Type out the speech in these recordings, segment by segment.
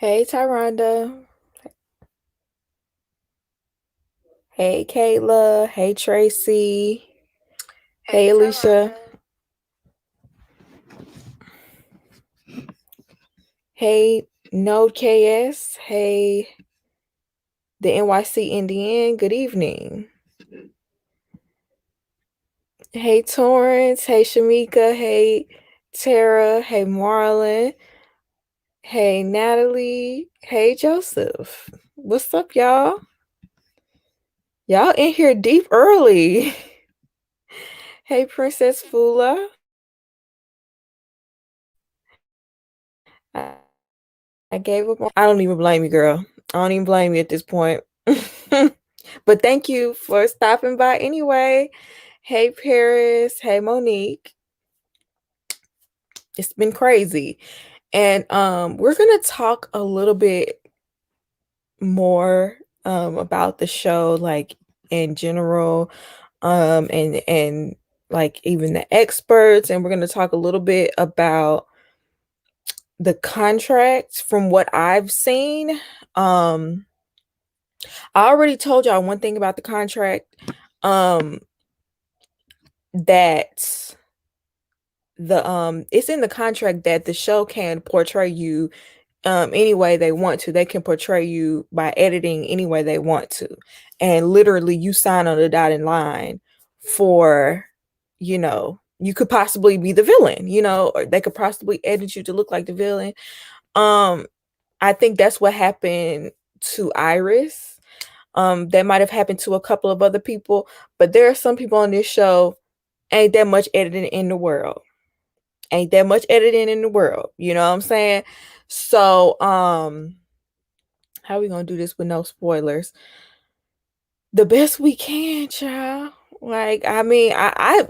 Hey, Tyronda. Hey, Kayla. Hey, Tracy. Hey, Alicia. Hey, Node KS. Hey, the NYC Indian. Good evening. Hey, Torrance. Hey, Shamika. Hey, Tara. Hey, Marlon. Hey, Natalie. Hey, Joseph. What's up, y'all? Y'all in here deep early. Hey, Princess Fula. I, I gave up. I don't even blame you, girl. I don't even blame you at this point. But thank you for stopping by anyway. Hey, Paris. Hey, Monique. It's been crazy. And we're gonna talk a little bit more about the show, like in general, and like even the experts, and we're gonna talk a little bit about the contracts from what I've seen. I already told y'all one thing about the contract, um, that it's in the contract that the show can portray you any way they want to. They can portray you by editing any way they want to. And literally you sign on the dotted line for, you could possibly be the villain, or they could possibly edit you to look like the villain. Um, I think that's what happened to Iris. That might have happened to a couple of other people, but there are some people on this show, ain't that much editing in the world. Ain't that much editing in the world. You know what I'm saying? So, how we gonna do this with no spoilers? The best we can, child. Like, I mean, I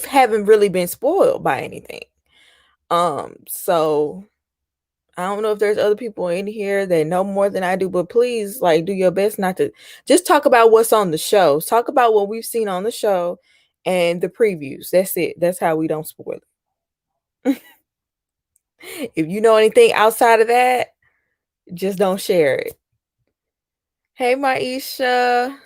haven't really been spoiled by anything. So I don't know if there's other people in here that know more than I do, but please, like, do your best not to just talk about what's on the show. Talk about what we've seen on the show and the previews. That's it. That's how we don't spoil it. If you know anything outside of that, just don't share it. Hey, Maisha,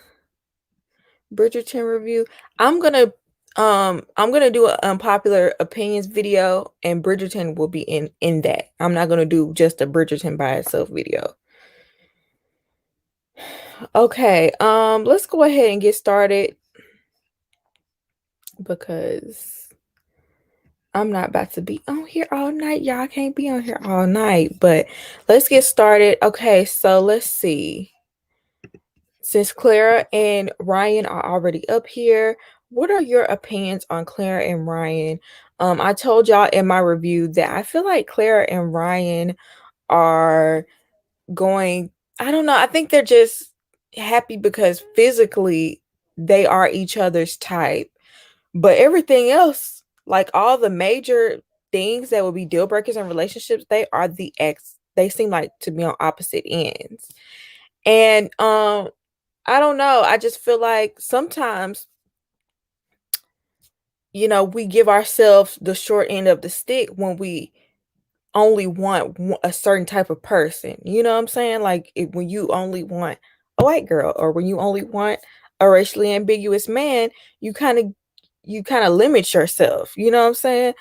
Bridgerton review. I'm gonna do an unpopular opinions video, and Bridgerton will be in that. I'm not gonna do just a Bridgerton by itself video. Okay, let's go ahead and get started because I'm not about to be on here all night. Y'all can't be on here all night, but let's get started. Okay, so let's see. Since Clara and Ryan are already up here, what are your opinions on Clara and Ryan? I told y'all in my review that I feel like Clara and Ryan are going, I don't know, I think they're just happy because physically they are each other's type. But everything else, like all the major things that would be deal breakers in relationships, they are the ex. They seem like to be on opposite ends. And I don't know. I just feel like sometimes, we give ourselves the short end of the stick when we only want a certain type of person. You know what I'm saying? Like when you only want a white girl or when you only want a racially ambiguous man, you kind of limit yourself. You know what I'm saying?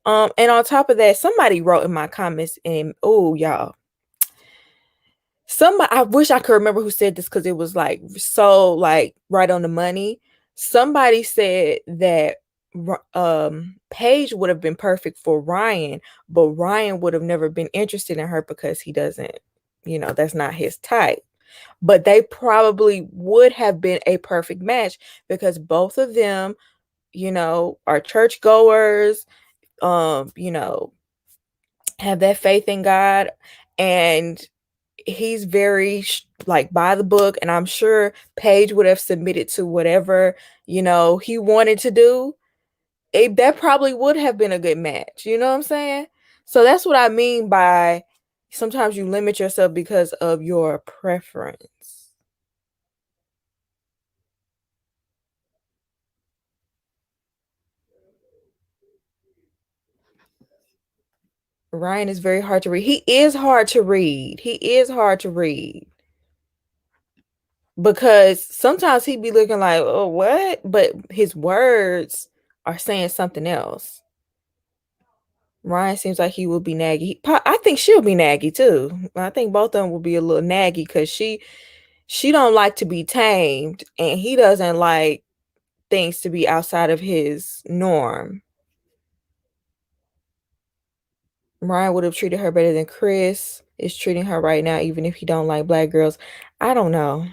And on top of that, somebody wrote in my comments, and oh y'all, somebody, I wish I could remember who said this because it was like so like right on the money. Somebody said that Paige would have been perfect for Ryan, but Ryan would have never been interested in her because he doesn't, that's not his type. But they probably would have been a perfect match because both of them, are churchgoers, have that faith in God, and he's very like by the book, and I'm sure Paige would have submitted to whatever he wanted to do. That probably would have been a good match. You know what I'm saying? So that's what I mean by sometimes you limit yourself because of your preference. Ryan is very hard to read. He is hard to read. He is hard to read. Because sometimes he be looking like, oh, what? But his words are saying something else. Ryan seems like he will be naggy. I think she'll be naggy too. I think both of them will be a little naggy because she don't like to be tamed, and he doesn't like things to be outside of his norm. Ryan would have treated her better than Chris is treating her right now, even if he don't like black girls. I don't know.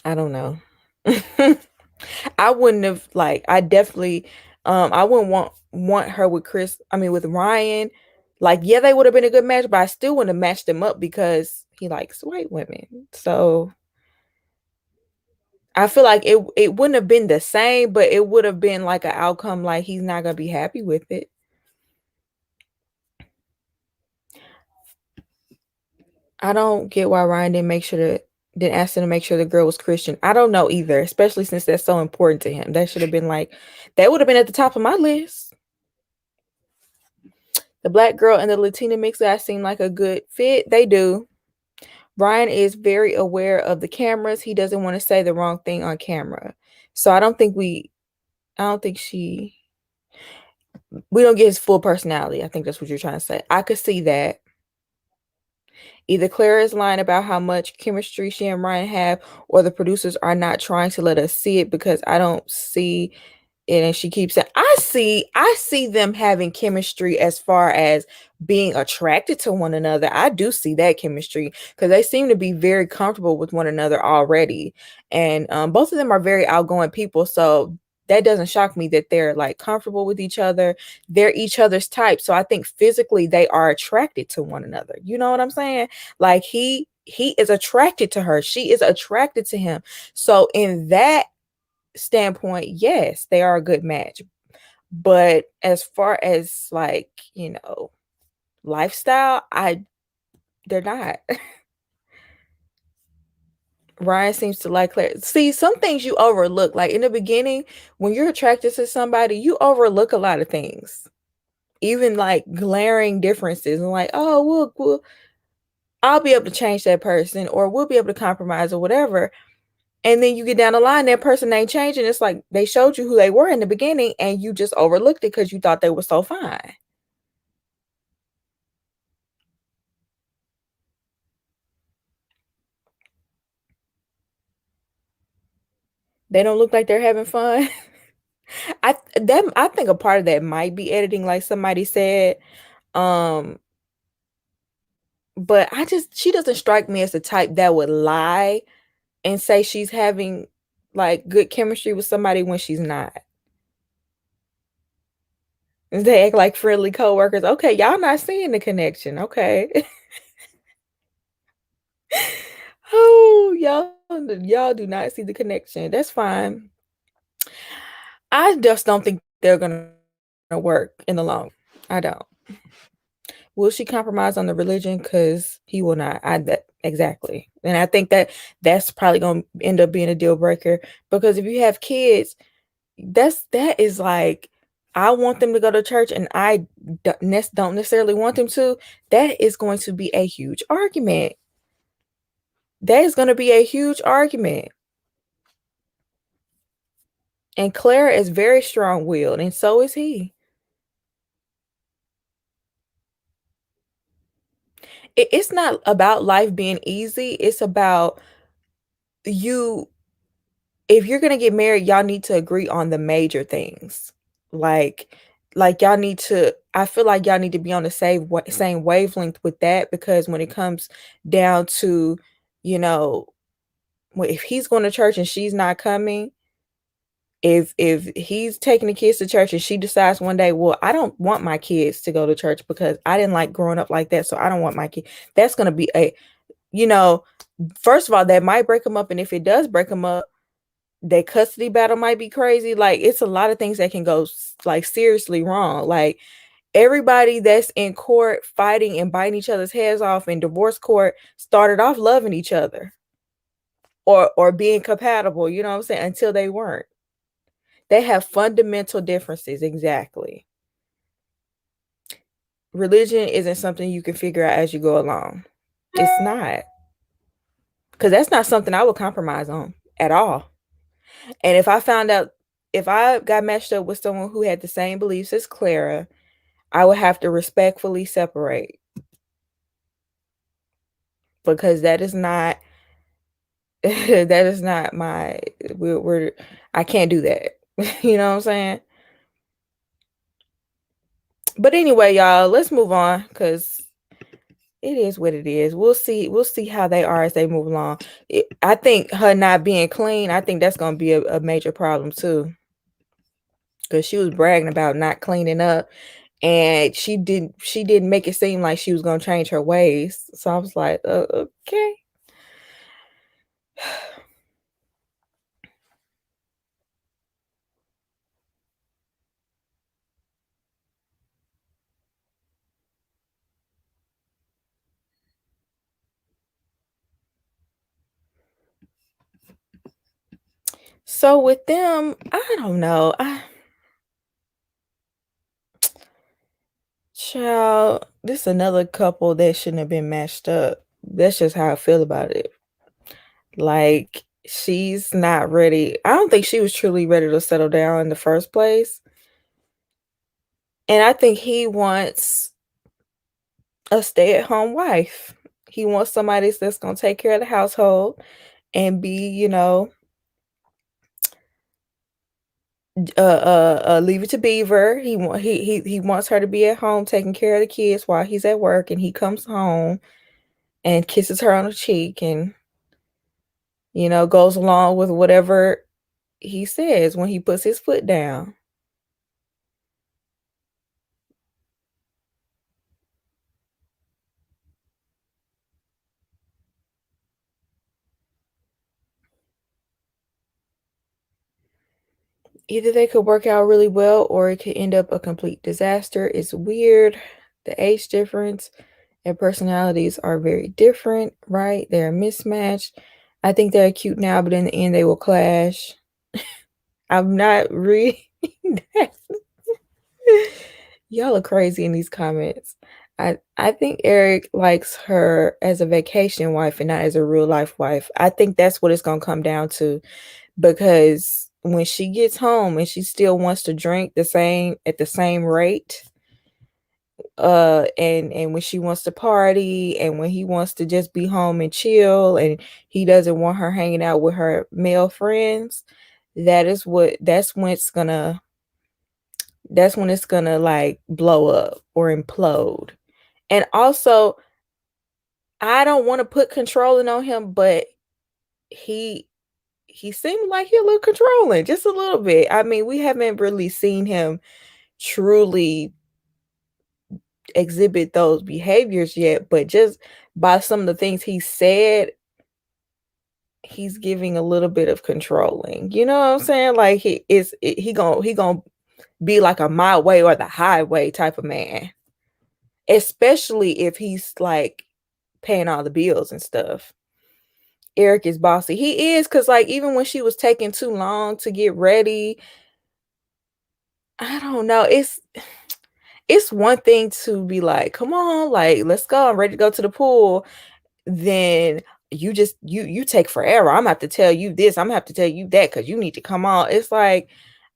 I don't know. I wouldn't have I definitely I wouldn't want her with Chris. I mean with Ryan. Like, yeah, they would have been a good match, but I still wouldn't have matched them up because he likes white women. So I feel like it wouldn't have been the same, but it would have been like an outcome like he's not gonna be happy with it. I don't get why Ryan didn't ask them to make sure the girl was Christian. I don't know either, especially since that's so important to him. That should have been that would have been at the top of my list. The black girl and the Latina mix that seem like a good fit. They do. Ryan is very aware of the cameras. He doesn't want to say the wrong thing on camera. So I don't think we don't get his full personality. I think that's what you're trying to say. I could see that. Either Clara is lying about how much chemistry she and Ryan have, or the producers are not trying to let us see it because I don't see it. And she keeps saying, I see them having chemistry as far as being attracted to one another. I do see that chemistry because they seem to be very comfortable with one another already. And both of them are very outgoing people. So that doesn't shock me that they're comfortable with each other. They're each other's type. So I think physically they are attracted to one another. You know what I'm saying? Like he is attracted to her. She is attracted to him. So in that standpoint, yes, they are a good match. But as far as lifestyle, they're not. Ryan seems to like Claire. See, some things you overlook. Like in the beginning, when you're attracted to somebody, you overlook a lot of things. Even glaring differences. And oh, I'll be able to change that person, or we'll be able to compromise or whatever. And then you get down the line, that person ain't changing. It's like they showed you who they were in the beginning and you just overlooked it because you thought they were so fine. They don't look like they're having fun. I think a part of that might be editing, like somebody said. Um, but she doesn't strike me as the type that would lie and say she's having good chemistry with somebody when she's not. They act like friendly coworkers. Okay, y'all not seeing the connection. Okay. Oh, y'all do not see the connection. That's fine. I just don't think they're gonna work in the long. I don't. Will she compromise on the religion? Because he will not. Exactly. And I think that's probably gonna end up being a deal breaker. Because if you have kids, that is I want them to go to church and I don't necessarily want them to. That is going to be a huge argument. That is going to be a huge argument. And Clara is very strong-willed, and so is he. It's not about life being easy. It's about you. If you're gonna get married, y'all need to agree on the major things. Like, y'all need to. I feel like y'all need to be on the same wavelength with that, because when it comes down to, you know, if he's going to church and she's not coming, if he's taking the kids to church and she decides one day, well, I don't want my kids to go to church because I didn't like growing up like that, so I don't want my kid. That's going to be first of all, that might break them up. And if it does break them up, their custody battle might be crazy. It's a lot of things that can go seriously wrong. Everybody that's in court fighting and biting each other's heads off in divorce court started off loving each other or being compatible, you know what I'm saying, until they weren't. They have fundamental differences. Exactly. religion isn't something you can figure out as you go along. It's not. Because that's not something I would compromise on at all. And if I got matched up with someone who had the same beliefs as Clara, I would have to respectfully separate. Because that is not that is not my I can't do that. You know what I'm saying? But anyway, y'all, let's move on because it is what it is. We'll see how they are as they move along. I think her not being clean, I think that's gonna be a major problem too. Because she was bragging about not cleaning up, and she didn't make it seem like she was gonna change her ways. So I was like, okay. So with them, I don't know. Child, this is another couple that shouldn't have been matched up. That's just how I feel about it. Like, she's not ready. I don't think she was truly ready to settle down in the first place. And I think he wants a stay-at-home wife. He wants somebody that's going to take care of the household and be, leave it to Beaver. He wants her to be at home taking care of the kids while he's at work, and he comes home and kisses her on the cheek and goes along with whatever he says when he puts his foot down. Either they could work out really well or it could end up a complete disaster. It's weird. The age difference and personalities are very different, right? They're mismatched. I think they're cute now, but in the end they will clash. I'm not reading that. Y'all are crazy in these comments. I think Eric likes her as a vacation wife and not as a real life wife. I think that's what it's going to come down to, because when she gets home and she still wants to drink at the same rate, and when she wants to party and when he wants to just be home and chill and he doesn't want her hanging out with her male friends, that's when it's gonna like blow up or implode. And also, I don't want to put controlling on him, but he seemed like he a little controlling, just a little bit. I mean, we haven't really seen him truly exhibit those behaviors yet, but just by some of the things he said, he's giving a little bit of controlling. You know what I'm saying? Like he gonna be like a my way or the highway type of man. Especially if he's like paying all the bills and stuff. Eric is bossy. He is, because like even when she was taking too long to get ready, I don't know. It's one thing to be like, come on, like let's go. I'm ready to go to the pool. Then you just you take forever. I'm gonna have to tell you this. I'm gonna have to tell you that because you need to come on. It's like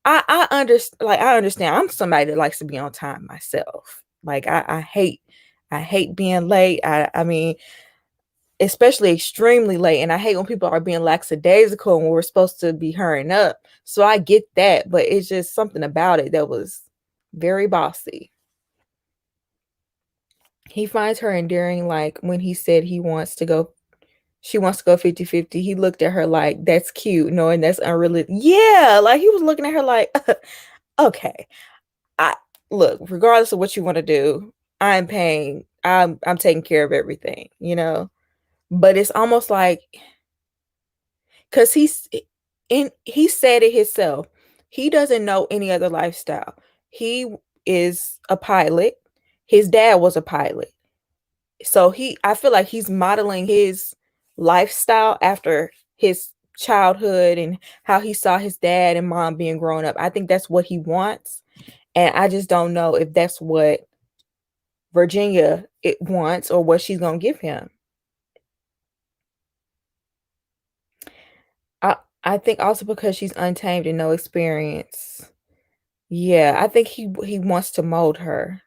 I understand. I'm somebody that likes to be on time myself. Like I hate being late. I mean, especially extremely late. And I hate when people are being lackadaisical when we're supposed to be hurrying up. So I get that, but it's just something about it that was very bossy. He finds her endearing, like when he said she wants to go 50-50. He looked at her like, that's cute, knowing that's unrealistic. Yeah, like he was looking at her like, okay, look, regardless of what you want to do, I'm taking care of everything, But it's almost like, because he said it himself. He doesn't know any other lifestyle. He is a pilot. His dad was a pilot. So I feel like he's modeling his lifestyle after his childhood and how he saw his dad and mom being grown up. I think that's what he wants. And I just don't know if that's what Virginia it wants or what she's gonna give him. I I think also because she's untamed and no experience. Yeah, I think he wants to mold her,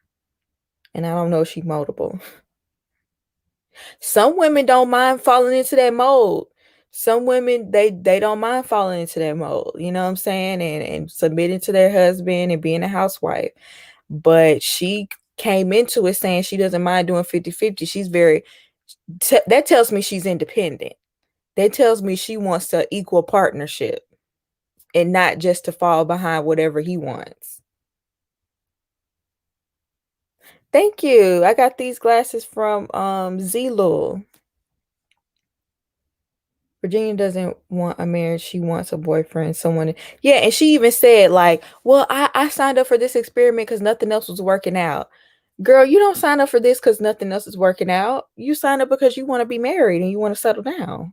and I don't know if she's moldable. Some women don't mind falling into that mold. Some women they don't mind falling into that mold, you know what I'm saying? And submitting to their husband and being a housewife. But she came into it saying she doesn't mind doing 50-50. She's very that tells me she's independent. That tells me she wants to equal partnership and not just to fall behind whatever he wants. Thank you. I got these glasses from Zilul. Virginia doesn't want a marriage. She wants a boyfriend, someone. Yeah, and she even said, like, well, I signed up for this experiment because nothing else was working out. Girl, you don't sign up for this because nothing else is working out. You sign up because you want to be married and you want to settle down.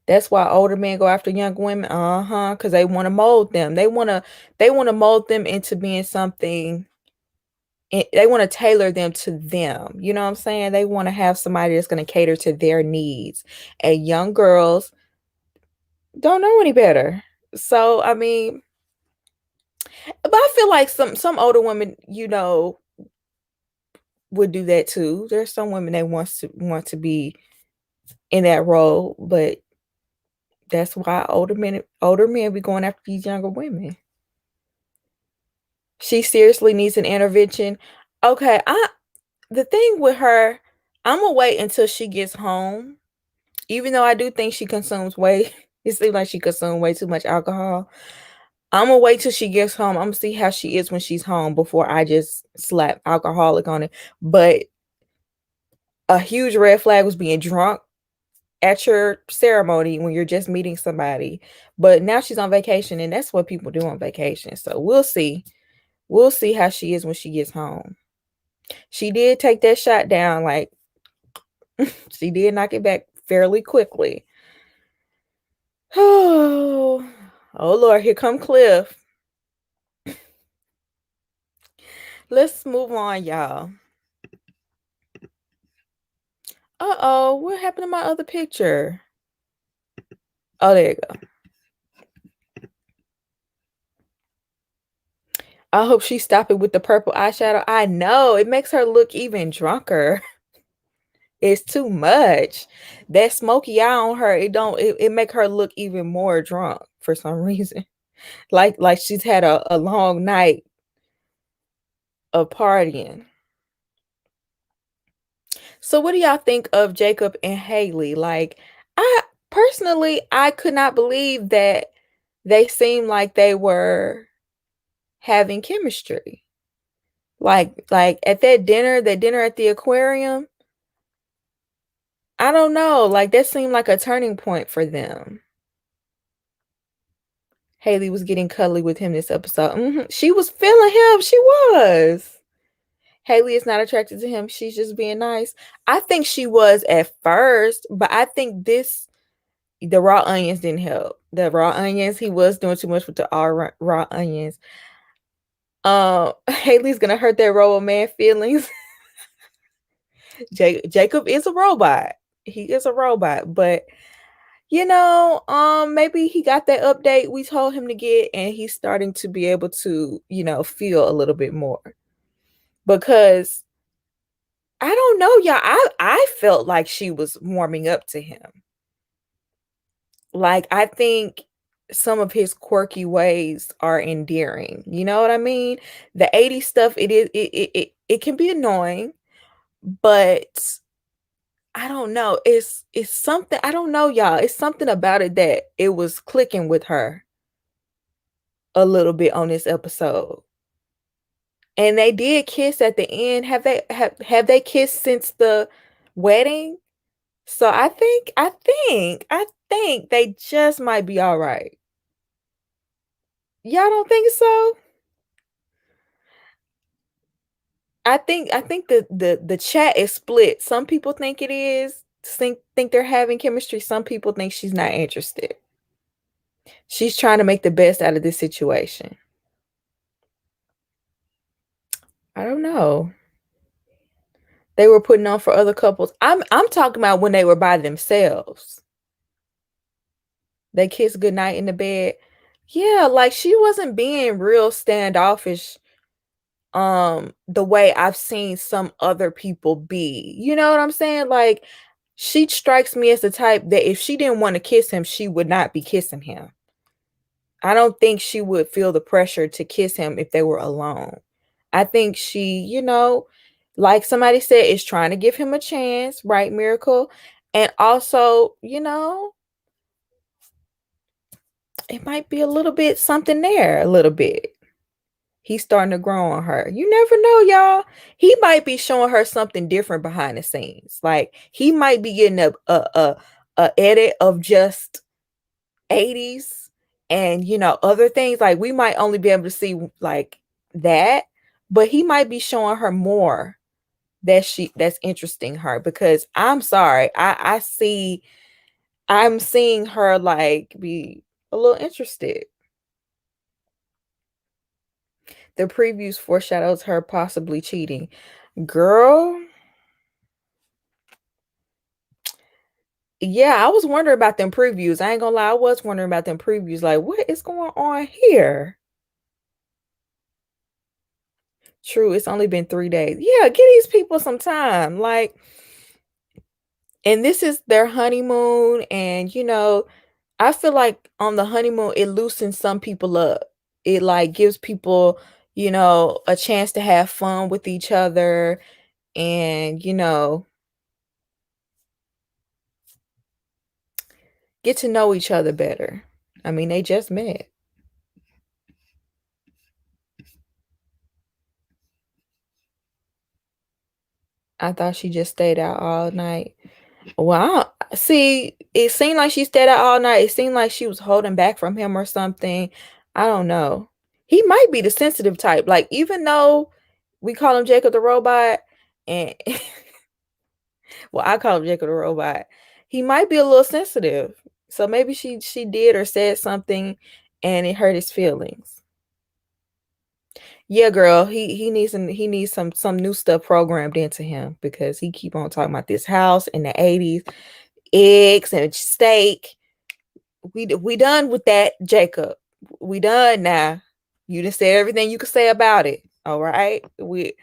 That's why older men go after young women. Because they want to mold them. They want to mold them into being something. They want to tailor them to them. You know what I'm saying? They want to have somebody that's going to cater to their needs. And young girls don't know any better. So, I mean, but I feel like some older women, would do that too. There's some women that want to be in that role, but that's why older men be going after these younger women. She seriously needs an intervention. Okay, the thing with her, I'm gonna wait until she gets home. Even though I do think she consumes way, it seems like she consumes way too much alcohol. I'm gonna wait till she gets home. I'm gonna see how she is when she's home before I just slap alcoholic on it. But a huge red flag was being drunk at your ceremony when you're just meeting somebody. But now she's on vacation, and that's what people do on vacation. So we'll see. We'll see how she is when she gets home. She did take that shot down, like she did knock it back fairly quickly. Oh, oh Lord, here come Cliff. Let's move on, y'all. Uh-oh, what happened to my other picture? Oh, there you go. I hope she stopped it with the purple eyeshadow. I know, it makes her look even drunker. It's too much. That smoky eye on her, it make her look even more drunk for some reason. Like she's had a long night of partying. So what do y'all think of Jacob and Haley? Like, I personally, I could not believe that they seemed like they were having chemistry. Like at that dinner at the aquarium, I don't know, like that seemed like a turning point for them. Haley was getting cuddly with him this episode. She was feeling him. She was. Haley is not attracted to him. She's just being nice. I think she was at first, but I think the raw onions didn't help. The raw onions, he was doing too much with the raw onions. Haley's gonna hurt that robot man feelings. Jacob is a robot. He is a robot, but maybe he got that update we told him to get, and he's starting to be able to, feel a little bit more. Because I don't know, y'all. I felt like she was warming up to him. Like, I think some of his quirky ways are endearing. You know what I mean? The 80s stuff, it can be annoying, but I don't know. It's something, I don't know, y'all. It's something about it that it was clicking with her a little bit on this episode. And they did kiss at the end. Have they kissed since the wedding? So I think they just might be all right. Y'all don't think so? I think the chat is split. Some people think it is, think they're having chemistry. Some people think she's not interested. She's trying to make the best out of this situation. I don't know. They were putting on for other couples. I'm talking about when they were by themselves. They kissed goodnight in the bed. Yeah, like she wasn't being real standoffish the way I've seen some other people be. You know what I'm saying? Like she strikes me as the type that if she didn't want to kiss him, she would not be kissing him. I don't think she would feel the pressure to kiss him if they were alone. I think she, like somebody said, is trying to give him a chance, right, Miracle? And also, it might be a little bit something there, a little bit. He's starting to grow on her. You never know, y'all. He might be showing her something different behind the scenes. Like he might be getting a edit of just 80s and other things. Like we might only be able to see like that, but he might be showing her more that's interesting her, because I'm sorry, I'm seeing her like be a little interested. The previews foreshadows her possibly cheating. Girl, yeah, I was wondering about them previews. I ain't gonna lie, I was wondering about them previews. Like, what is going on here? True, it's only been 3 days. Yeah, give these people some time. Like, and this is their honeymoon, and I feel like on the honeymoon it loosens some people up. It like gives people, a chance to have fun with each other and, get to know each other better. I mean, they just met. I thought she just stayed out all night. Well, see, it seemed like she stayed out all night. It seemed like she was holding back from him or something. I don't know. He might be the sensitive type. Like, even though we call him Jacob the robot, and well, I call him Jacob the robot, he might be a little sensitive. So maybe she did or said something and it hurt his feelings. Yeah, girl, he needs some new stuff programmed into him because he keep on talking about this house in the 80s, eggs and steak. We done with that, Jacob. We done now. You just said everything you could say about it. All right. We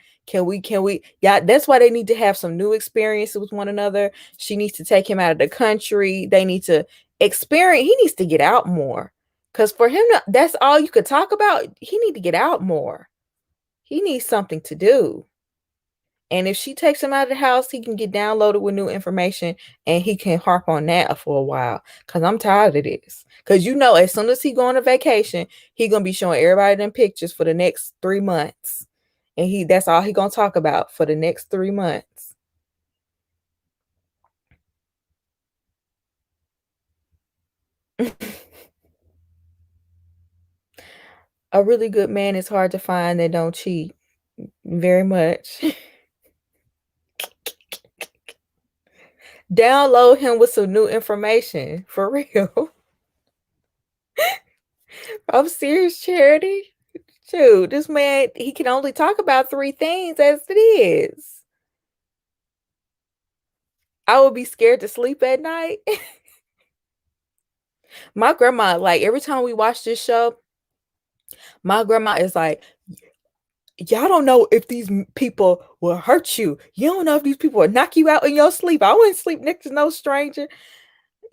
yeah, that's why they need to have some new experiences with one another. She needs to take him out of the country. They need to experience, he needs to get out more. Cause for him that's all you could talk about. He need to get out more. He needs something to do. And if she takes him out of the house, he can get downloaded with new information and he can harp on that for a while. Cause I'm tired of this. Cause as soon as he go on a vacation, he gonna be showing everybody them pictures for the next 3 months. And that's all he gonna talk about for the next 3 months. A really good man is hard to find that don't cheat. Very much. Download him with some new information. For real. I'm serious, Charity. Dude, this man, he can only talk about 3 things as it is. I would be scared to sleep at night. My grandma, like every time we watch this show, my grandma is like, y'all don't know if these people will hurt you. You don't know if these people will knock you out in your sleep. I wouldn't sleep next to no stranger.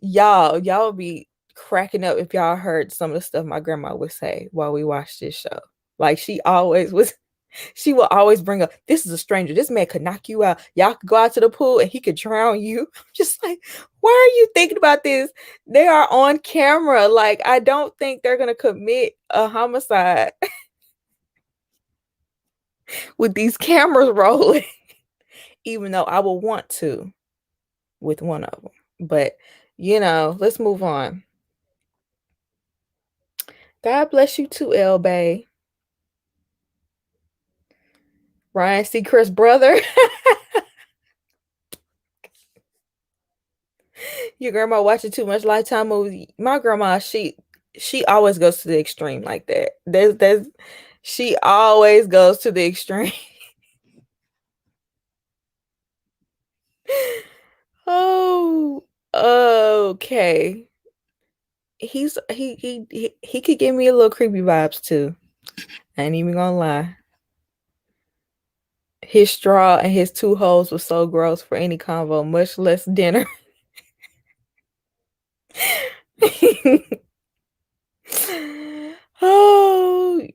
Y'all would be cracking up if y'all heard some of the stuff my grandma would say while we watched this show. Like she will always bring up, this is a stranger. This man could knock you out. Y'all could go out to the pool and he could drown you. I'm just like, why are you thinking about this? They are on camera. Like, I don't think they're going to commit a homicide with these cameras rolling, even though I will want to with one of them. But, let's move on. God bless you too, L Bay. Ryan Seacrest's brother. Your grandma watching too much Lifetime movies. My grandma, she always goes to the extreme like that. She always goes to the extreme. Okay. He could give me a little creepy vibes too. I ain't even gonna lie. His straw and his two holes was so gross for any convo, much less dinner. Oh,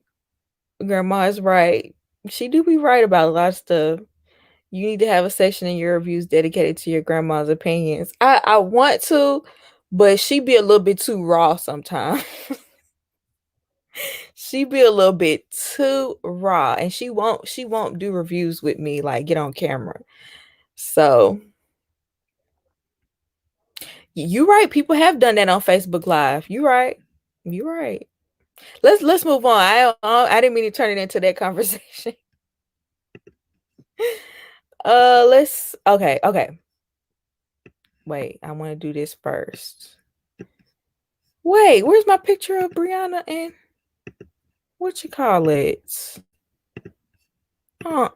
grandma is right. She do be right about a lot of stuff. You need to have a section in your reviews dedicated to your grandma's opinions. I want to, but she be a little bit too raw sometimes. She be a little bit too raw, and she won't do reviews with me, like get on camera. So you right. People have done that on Facebook Live. You right. You right. Let's move on. I didn't mean to turn it into that conversation. Let's okay. Wait, I want to do this first. Wait, where's my picture of Brianna and what you call it? Oh,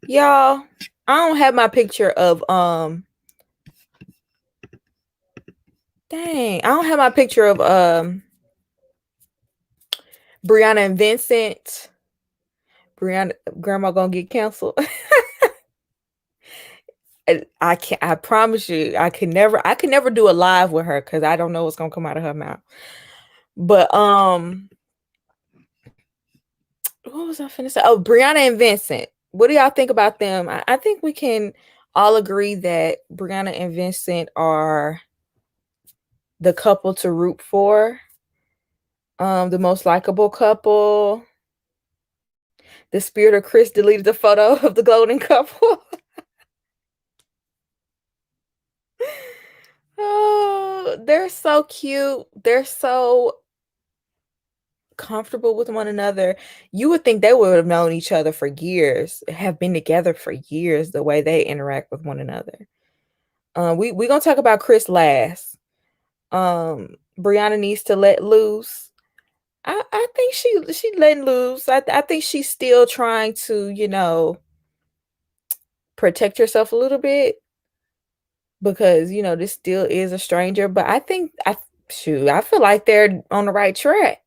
y'all, I don't have my picture of dang, I don't have my picture of Brianna and Vincent. Brianna, grandma gonna get canceled. I can't. I promise you, I could never do a live with her because I don't know what's gonna come out of her mouth. But what was I finna say? Oh, Brianna and Vincent. What do y'all think about them? I think we can all agree that Brianna and Vincent are the couple to root for. The most likable couple. The spirit of Chris deleted the photo of the golden couple. Oh, they're so cute. They're so comfortable with one another. You would think they would have known each other for years, have been together for years, the way they interact with one another. We gonna talk about Chris last. Brianna needs to let loose. I think she letting loose. I think she's still trying to, protect herself a little bit because, this still is a stranger. But I feel like they're on the right track.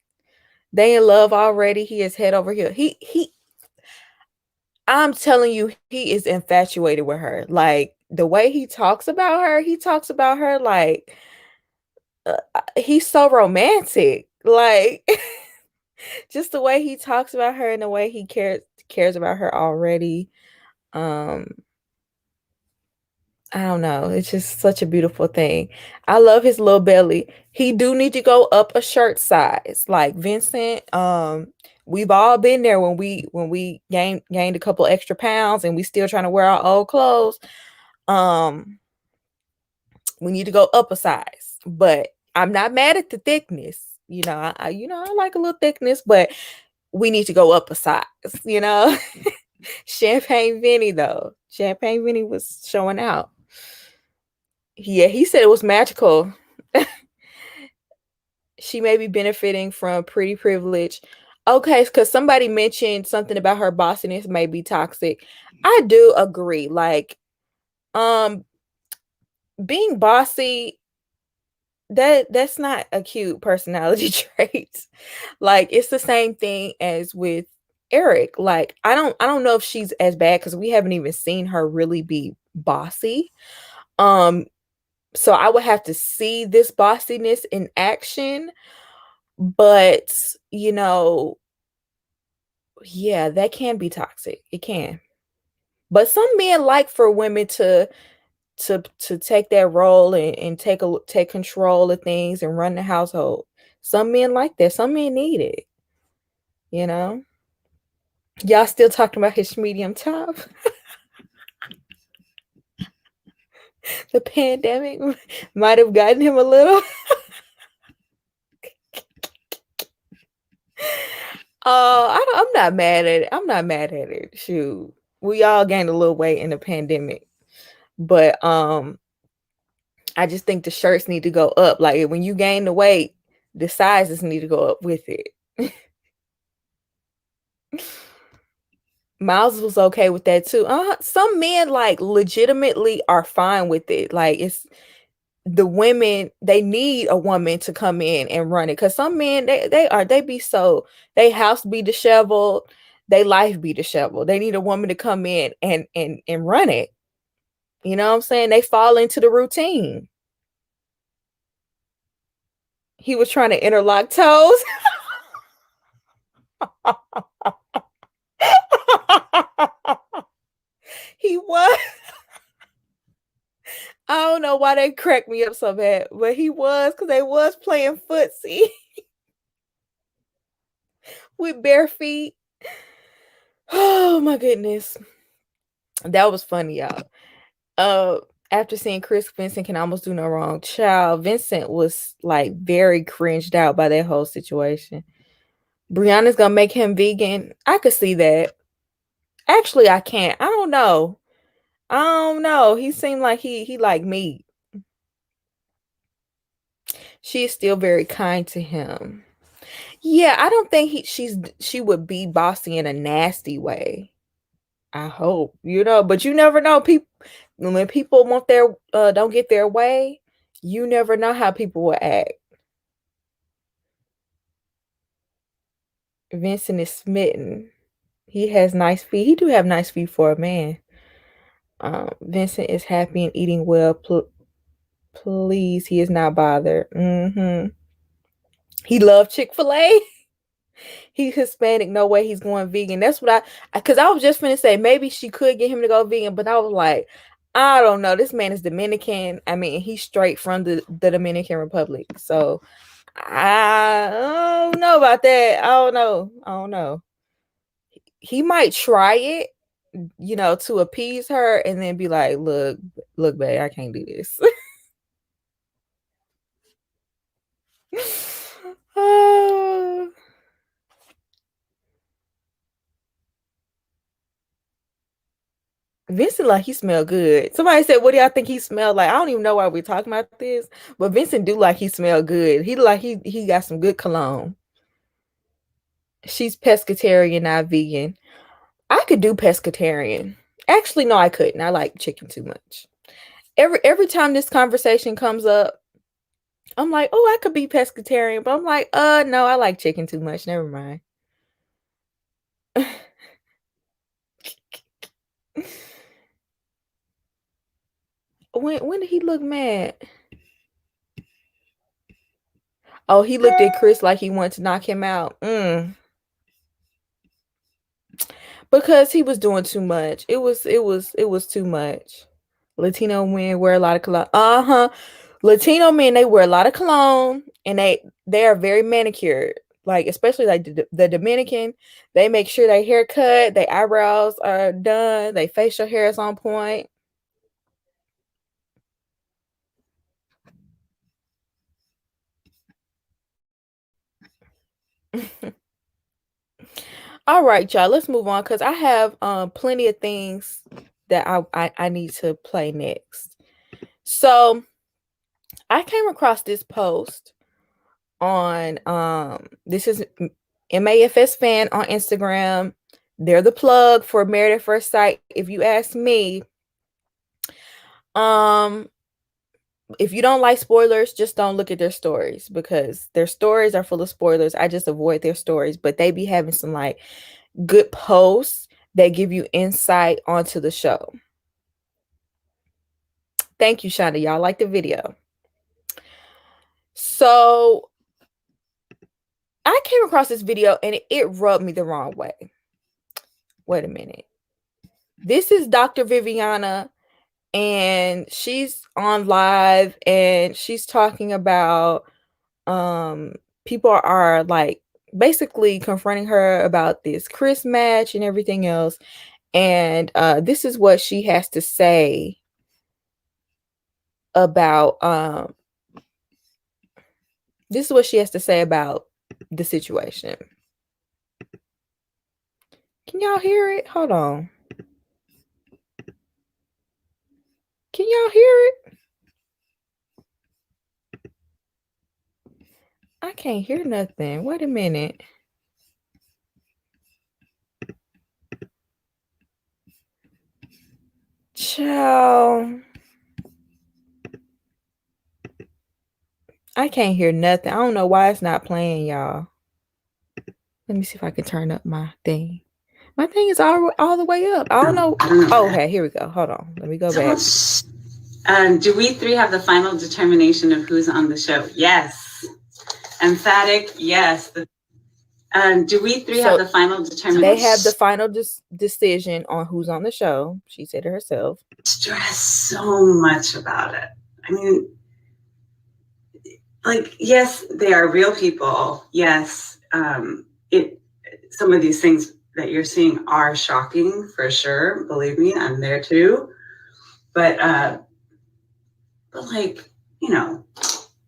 They in love already. He is head over here. I'm telling you, he is infatuated with her. Like the way he talks about her like he's so romantic. Like just the way he talks about her and the way he cares about her already. I don't know. It's just such a beautiful thing. I love his little belly. He do need to go up a shirt size. Like Vincent, we've all been there when we gained a couple extra pounds and we still trying to wear our old clothes. We need to go up a size. But I'm not mad at the thickness. I like a little thickness, but we need to go up a size, Champagne Vinny though. Champagne Vinny was showing out. Yeah, he said it was magical. She may be benefiting from pretty privilege. Okay, because somebody mentioned something about her bossiness may be toxic. I do agree. Like, being bossy, that's not a cute personality trait. Like, it's the same thing as with Eric. Like, I don't know if she's as bad because we haven't even seen her really be bossy. So I would have to see this bossiness in action. But, yeah, that can be toxic. It can. But some men like for women to take that role and take control of things and run the household. Some men like that. Some men need it, you know? Y'all still talking about his medium top? The pandemic might have gotten him a little. I'm not mad at it. I'm not mad at it. Shoot. We all gained a little weight in the pandemic. But I just think the shirts need to go up. Like when you gain the weight, the sizes need to go up with it. Miles was okay with that too. Some men like legitimately are fine with it. Like the women, they need a woman to come in and run it, because some men, they be so, they house be disheveled, they life be disheveled. They need a woman to come in and run it. You know what I'm saying? They fall into the routine. He was trying to interlock toes. He was. I don't know why they cracked me up so bad, but he was, because they was playing footsie with bare feet. Oh my goodness. That was funny, y'all. After seeing Chris, Vincent can almost do no wrong. Child, Vincent was like very cringed out by that whole situation. Brianna's gonna make him vegan. I could see that. Actually, I can't. I don't know. I don't know. He seemed like he liked meat. She is still very kind to him. Yeah, I don't think she would be bossy in a nasty way. I hope, but you never know. People, when people want their don't get their way, you never know how people will act. Vincent is smitten. He has nice feet. He do have nice feet for a man. Vincent is happy and eating well. Please, he is not bothered. He loved Chick-fil-A. He's Hispanic. No way he's going vegan. That's what because I was just finna say maybe she could get him to go vegan, but I was like, I don't know. This man is Dominican. I mean, he's straight from the Dominican Republic. So I don't know about that. I don't know. He might try it, to appease her, and then be like, look, babe, I can't do this. Vincent, like, he smelled good. Somebody said, what do y'all think he smelled like? I don't even know why we're talking about this, but Vincent do like he smelled good. He got some good cologne. She's pescatarian, not vegan. I could do pescatarian. Actually, no, I couldn't. I like chicken too much. Every time this conversation comes up, I'm like, oh, I could be pescatarian, but I'm like, no, I like chicken too much. Never mind. When did he look mad? Oh, he looked at Chris like he wanted to knock him out. Because he was doing too much. It was too much. Latino men wear a lot of cologne. Latino men, they wear a lot of cologne, and they are very manicured. Like, especially like the Dominican, they make sure their haircut, their eyebrows are done, their facial hair is on point. All right, y'all, let's move on, because I have plenty of things that I need to play next. So I came across this post on this is MAFS fan on Instagram. They're the plug for Married at First Sight. If you ask me, if you don't like spoilers, just don't look at their stories, because their stories are full of spoilers. I just avoid their stories, but they be having some like good posts that give you insight onto the show. Thank you, Shonda. Y'all like the video. So I came across this video and it rubbed me the wrong way. Wait a minute. This is Dr. Viviana, and she's on live and she's talking about people are like basically confronting her about this Chris match and everything else. And this is what she has to say about the situation. Can y'all hear it? Hold on. Can y'all hear it? I can't hear nothing. Wait a minute. Ciao. I can't hear nothing. I don't know why it's not playing, y'all. Let me see if I can turn up my thing. My thing is all the way up. I don't know. Oh, okay, here we go. Hold on. Let me go back. Do we three have the final determination of who's on the show? Yes. Emphatic, yes. Do we three have the final determination? They have the final decision on who's on the show. She said it herself. Stress so much about it. I mean, like, yes, they are real people. Yes, some of these things that you're seeing are shocking for sure. Believe me, I'm there too. But like, you know,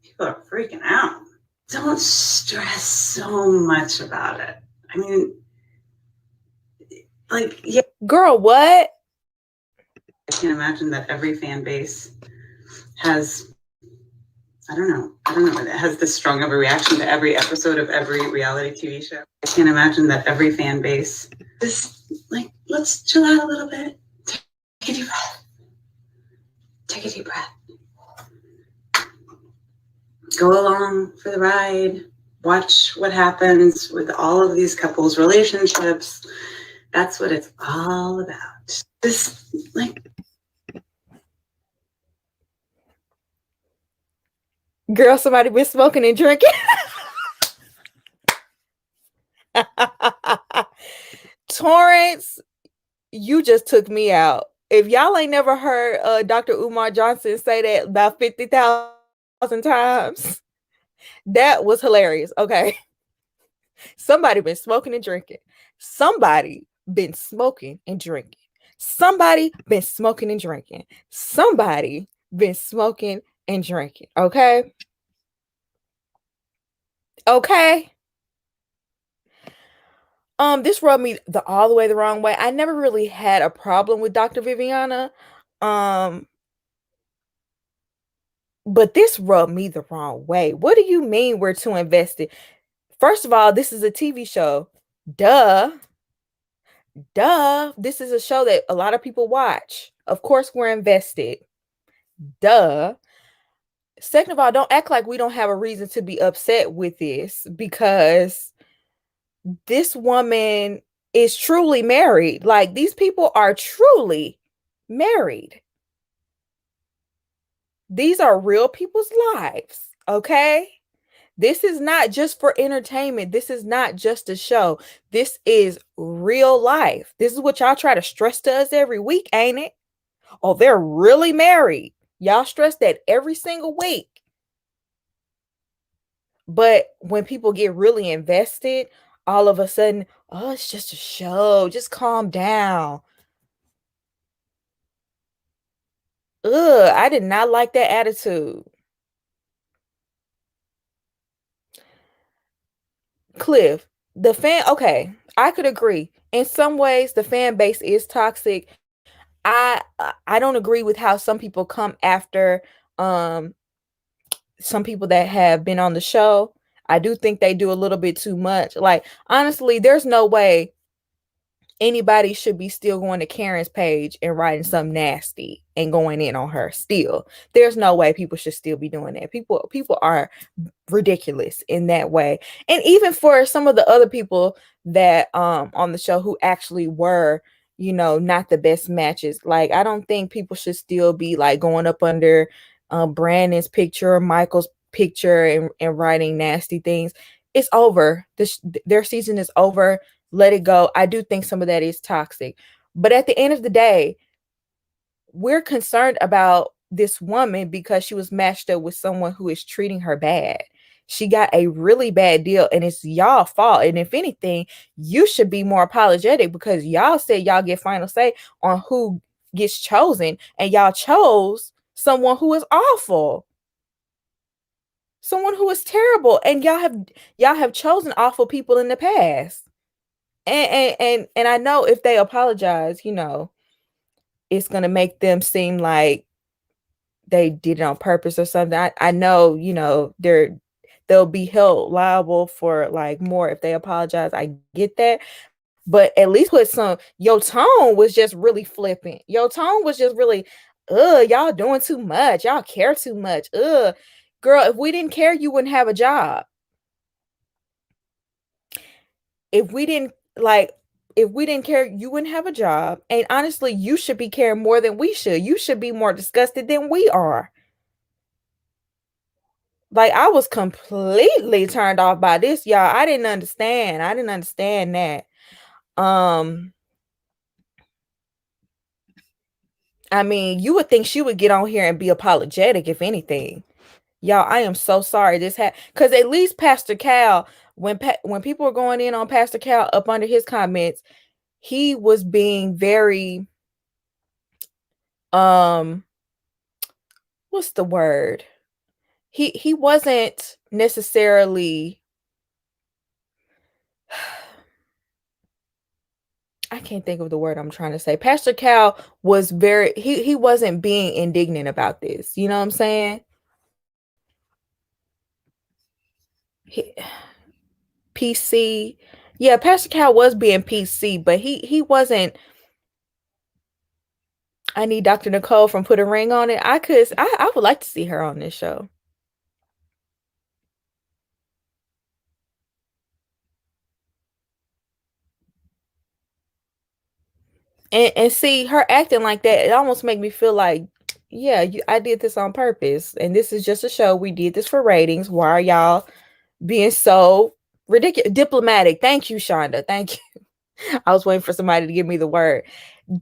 people are freaking out. Don't stress so much about it. I mean, like, yeah. Girl, what? I can't imagine that every fan base has, I don't know, has this strong of a reaction to every episode of every reality TV show. I can't imagine that every fan base just, like, let's chill out a little bit. Take a deep breath. Take a deep breath. Go along for the ride. Watch what happens with all of these couples' relationships. That's what it's all about. This, like, girl, somebody been smoking and drinking. Torrance, you just took me out. If y'all ain't never heard Dr. Umar Johnson say that about 50,000 times, that was hilarious. Okay. Somebody been smoking and drinking. Somebody been smoking and drinking. Somebody been smoking and drinking. Somebody been smoking and drinking. Okay. Okay. This rubbed me all the way the wrong way. I never really had a problem with Dr. Viviana. But this rubbed me the wrong way. What do you mean we're too invested? First of all, this is a TV show. Duh. This is a show that a lot of people watch. Of course, we're invested. Duh. Second of all, don't act like we don't have a reason to be upset with this, because this woman is truly married. Like, these people are truly married. These are real people's lives, okay? This is not just for entertainment. This is not just a show. This is real life. This is what y'all try to stress to us every week, ain't it? Oh, they're really married. Y'all stress that every single week. But when people get really invested, all of a sudden, oh, it's just a show. Just calm down. Ugh, I did not like that attitude. Cliff, the fan, okay, I could agree. In some ways, the fan base is toxic. I don't agree with how some people come after some people that have been on the show. I do think they do a little bit too much. Like, honestly, there's no way anybody should be still going to Karen's page and writing something nasty and going in on her still. There's no way people should still be doing that. People are ridiculous in that way. And even for some of the other people that on the show who actually were, you know, not the best matches. Like, I don't think people should still be like going up under Brandon's picture or Michael's picture and writing nasty things. It's over. Their season is over. Let it go. I do think some of that is toxic. But at the end of the day, we're concerned about this woman because she was matched up with someone who is treating her bad. She got a really bad deal, and it's y'all fault. And if anything, you should be more apologetic, because y'all said y'all get final say on who gets chosen, and y'all chose someone who is awful. Someone who is terrible. And y'all have chosen awful people in the past. And I know if they apologize, you know, it's gonna make them seem like they did it on purpose or something. I know, you know, they'll be held liable for like more if they apologize. I get that. But at least with your tone was just really flippant. Your tone was just really, y'all doing too much. Y'all care too much. Girl, if we didn't care, you wouldn't have a job. If we didn't care, you wouldn't have a job. And honestly, you should be caring more than we should. You should be more disgusted than we are. Like, I was completely turned off by this, y'all. I didn't understand. That. I mean, you would think she would get on here and be apologetic, if anything. Y'all, I am so sorry this happened. Because at least Pastor Cal, when people were going in on Pastor Cal up under his comments, he was being very, what's the word? He wasn't necessarily, I can't think of the word I'm trying to say. Pastor Cal was very, he wasn't being indignant about this. You know what I'm saying? PC. Yeah, Pastor Cal was being PC, but he wasn't. I need Dr. Nicole from Put a Ring on It. I would like to see her on this show. And see her acting like that, it almost make me feel like, yeah, I did this on purpose, and this is just a show. We did this for ratings. Why are y'all being so ridiculous? Diplomatic. Thank you, Shonda. Thank you. I was waiting for somebody to give me the word.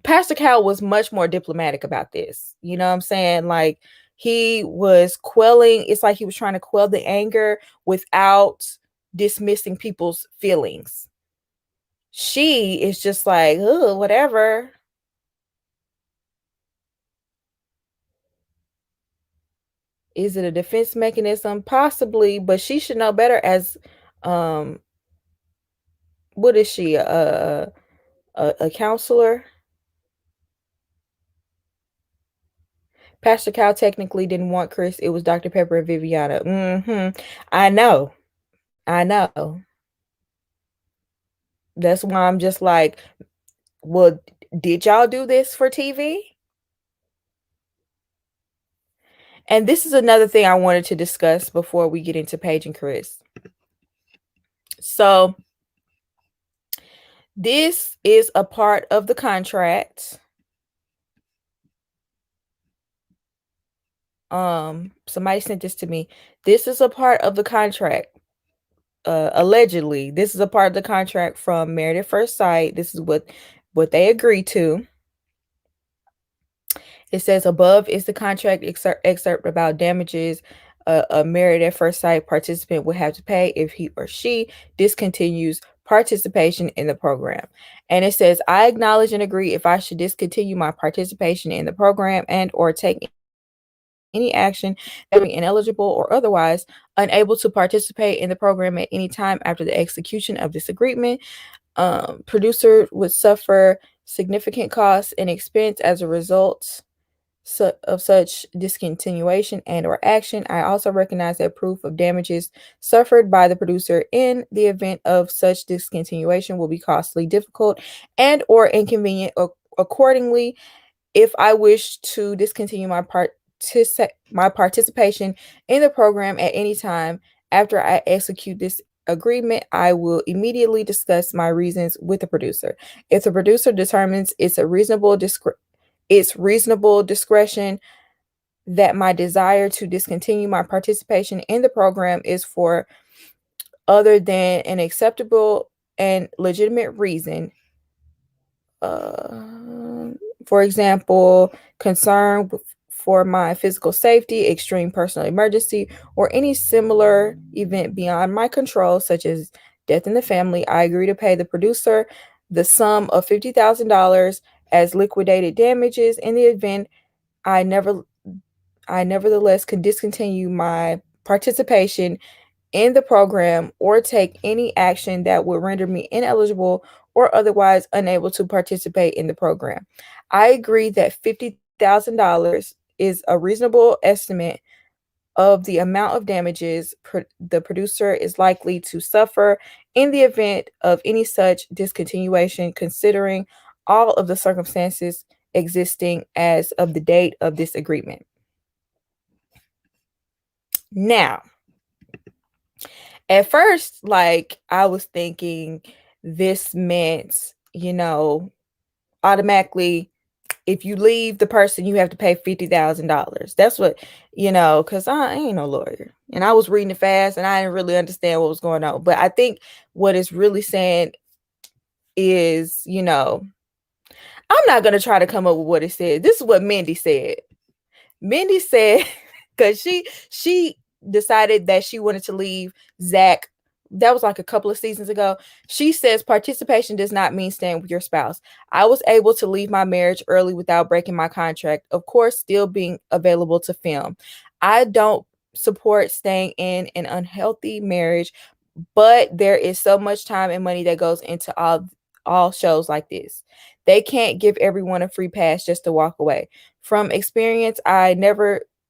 Pastor Cal was much more diplomatic about this. You know what I'm saying? Like, he was quelling, it's like he was trying to quell the anger without dismissing people's feelings. She is just like, oh, whatever. Is it a defense mechanism? Possibly, but she should know better as what is she? A counselor? Pastor Cal technically didn't want Chris. It was Dr. Pepper and Viviana. I know. That's why I'm just like, well, did y'all do this for TV? And this is another thing I wanted to discuss before we get into Paige and Chris. So this is a part of the contract. Somebody sent this to me. This is a part of the contract. Allegedly, this is a part of the contract from Married at First Sight. This is what they agreed to. It says above is the contract excerpt about damages a Married at First Sight participant would have to pay if he or she discontinues participation in the program. And it says, I acknowledge and agree if I should discontinue my participation in the program and or take any action that be ineligible or otherwise unable to participate in the program at any time after the execution of this agreement. Producer would suffer significant costs and expense as a result of such discontinuation and or action. I also recognize that proof of damages suffered by the producer in the event of such discontinuation will be costly, difficult, and or inconvenient. Accordingly, if I wish to discontinue my participation in the program at any time after I execute this agreement, I will immediately discuss my reasons with the producer. If the producer determines it's reasonable discretion that my desire to discontinue my participation in the program is for other than an acceptable and legitimate reason, for example, concern for my physical safety, extreme personal emergency, or any similar event beyond my control, such as death in the family, I agree to pay the producer the sum of $50,000 as liquidated damages in the event I nevertheless can discontinue my participation in the program or take any action that would render me ineligible or otherwise unable to participate in the program. I agree that $50,000 is a reasonable estimate of the amount of damages the producer is likely to suffer in the event of any such discontinuation, considering all of the circumstances existing as of the date of this agreement. Now, at first, like, I was thinking this meant, automatically, if you leave the person, you have to pay $50,000. That's what, because I ain't no lawyer. And I was reading it fast and I didn't really understand what was going on. But I think what it's really saying is, I'm not going to try to come up with what it said. This is what Mindy said. Mindy said, because she decided that she wanted to leave Zach. That was like a couple of seasons ago. She says participation does not mean staying with your spouse. I was able to leave my marriage early without breaking my contract. Of course, still being available to film. I don't support staying in an unhealthy marriage, but there is so much time and money that goes into all shows like this. They can't give everyone a free pass just to walk away. From experience, I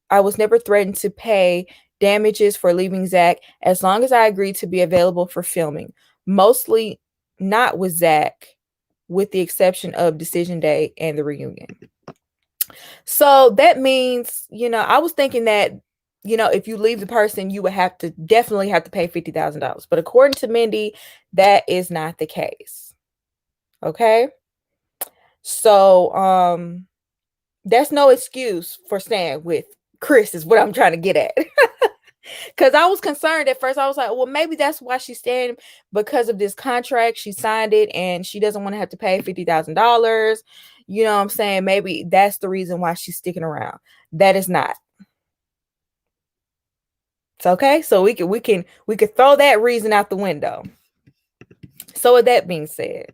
was never threatened to pay damages for leaving Zach as long as I agreed to be available for filming. Mostly not with Zach, with the exception of decision day and the reunion. So that means, I was thinking that, if you leave the person, you would definitely have to pay $50,000. But according to Mindy, that is not the case. Okay. So, that's no excuse for staying with Chris is what I'm trying to get at. Because I was concerned at first. I was like, well, maybe that's why she's staying, because of this contract. She signed it and she doesn't want to have to pay $50,000. You know what I'm saying? Maybe that's the reason why she's sticking around. That is not. It's okay. So we could throw that reason out the window. So with that being said,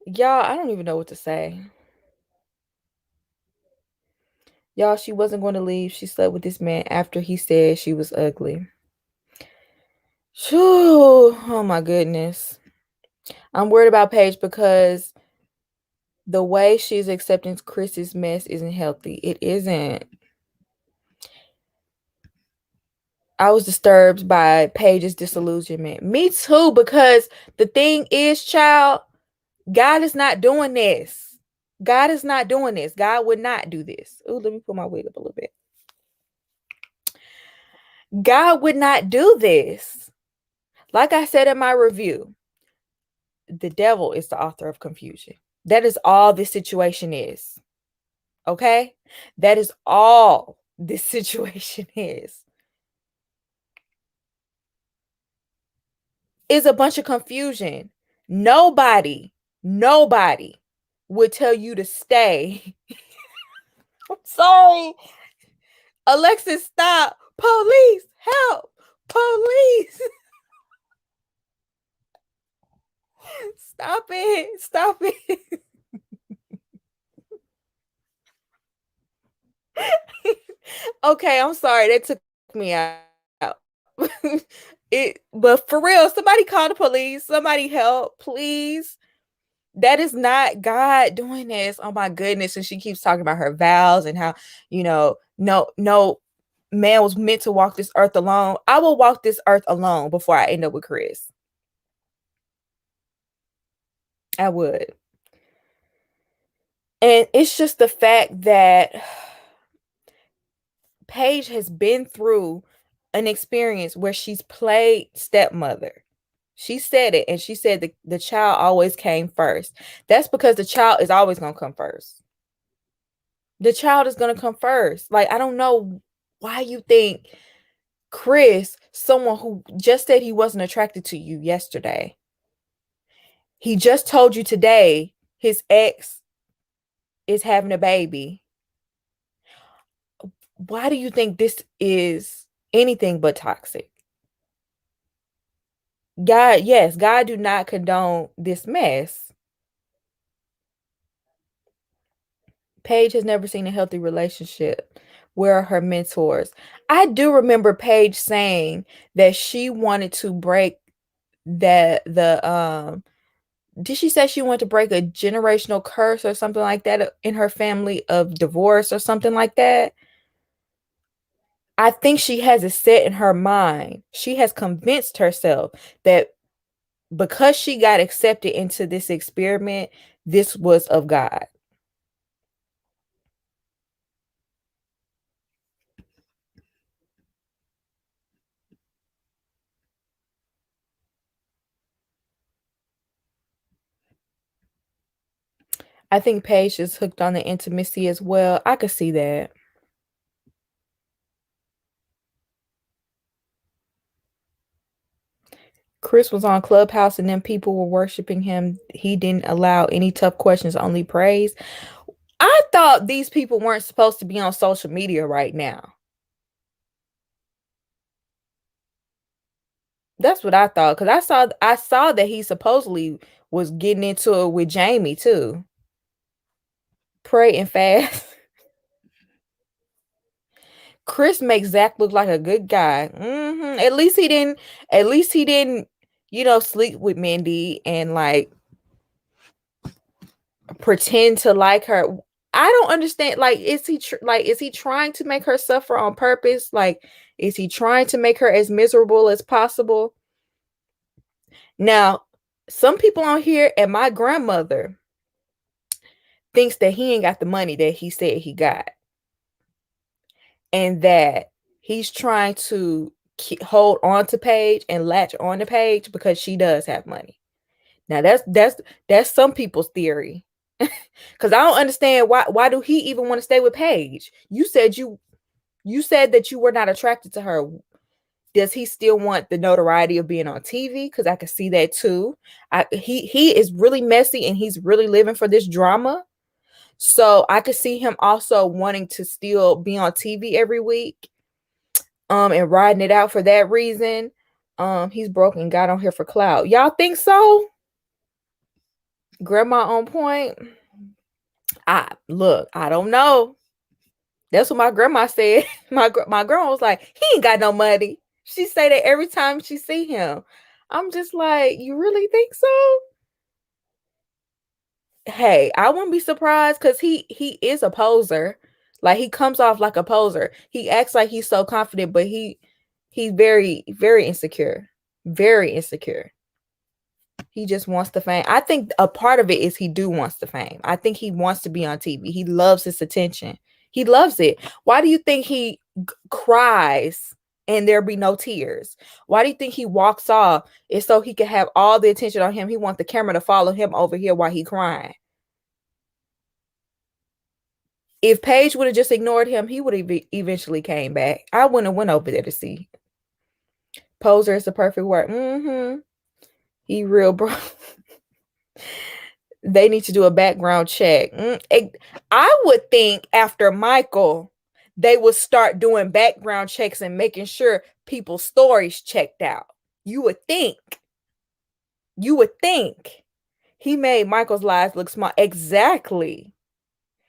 y'all, I don't even know what to say. Y'all, she wasn't going to leave. She slept with this man after he said she was ugly. Whew, oh my goodness. I'm worried about Paige because the way she's accepting Chris's mess isn't healthy. It isn't. I was disturbed by Paige's disillusionment. Me too, because the thing is, child, God is not doing this. God is not doing this. God would not do this. Oh, let me put my wig up a little bit. God would not do this. Like I said in my review, the devil is the author of confusion. That is all this situation is. Okay? That is all this situation is a bunch of confusion. Nobody would tell you to stay. I'm sorry. Alexis, stop. Police, help. Police. Stop it. Stop it. Okay, I'm sorry. That took me out. But for real, somebody call the police. Somebody help, please. That is not God doing this. Oh my goodness. And she keeps talking about her vows and how, no man was meant to walk this earth alone. I will walk this earth alone before I end up with Chris. I would. And it's just the fact that Paige has been through an experience where she's played stepmother. She said it, and she said the child always came first. That's because the child is always going to come first. The child is going to come first. Like, I don't know why you think Chris, someone who just said he wasn't attracted to you yesterday, he just told you today his ex is having a baby. Why do you think this is anything but toxic? God do not condone this mess. Paige has never seen a healthy relationship. Where are her mentors? I do remember Paige saying that she wanted to break did she say she wanted to break a generational curse or something like that in her family of divorce or something like that? I think she has it set in her mind. She has convinced herself that because she got accepted into this experiment, this was of God. I think Paige is hooked on the intimacy as well. I could see that. Chris was on Clubhouse and then people were worshiping him. He didn't allow any tough questions, only praise. I thought these people weren't supposed to be on social media right now. That's what I thought, because I saw that he supposedly was getting into it with Jamie too. Pray and fast. Chris makes Zach look like a good guy. At least he didn't. At least he didn't. Sleep with Mindy and like pretend to like her. I don't understand. Like, is he trying to make her suffer on purpose? Like, is he trying to make her as miserable as possible? Now, some people on here and my grandmother thinks that he ain't got the money that he said he got, and that he's trying to hold on to Paige and latch on to Paige because she does have money. Now that's some people's theory. Because I don't understand why do he even want to stay with Paige? You said that you were not attracted to her. Does he still want the notoriety of being on TV? Because I could see that too. He is really messy and he's really living for this drama. So I could see him also wanting to still be on TV every week, and riding it out for that reason. He's broken, got on here for clout. Y'all think so? Grandma on point. I don't know. That's what my grandma said. My grandma was like, he ain't got no money. She say that every time she see him. I'm just like, you really think so? Hey, I wouldn't be surprised because he is a poser. Like, he comes off like a poser. He acts like he's so confident, but he's very, very insecure. Very insecure. He just wants the fame. I think a part of it is he wants the fame. I think he wants to be on TV. He loves his attention. He loves it. Why do you think he cries and there be no tears? Why do you think he walks off? It's so he can have all the attention on him. He wants the camera to follow him over here while he crying. If Paige would have just ignored him, he would have eventually came back. I wouldn't have went over there to see. Poser is the perfect word. He real, bro. They need to do a background check. I would think after Michael, they would start doing background checks and making sure people's stories checked out. You would think. He made Michael's lies look small. Exactly.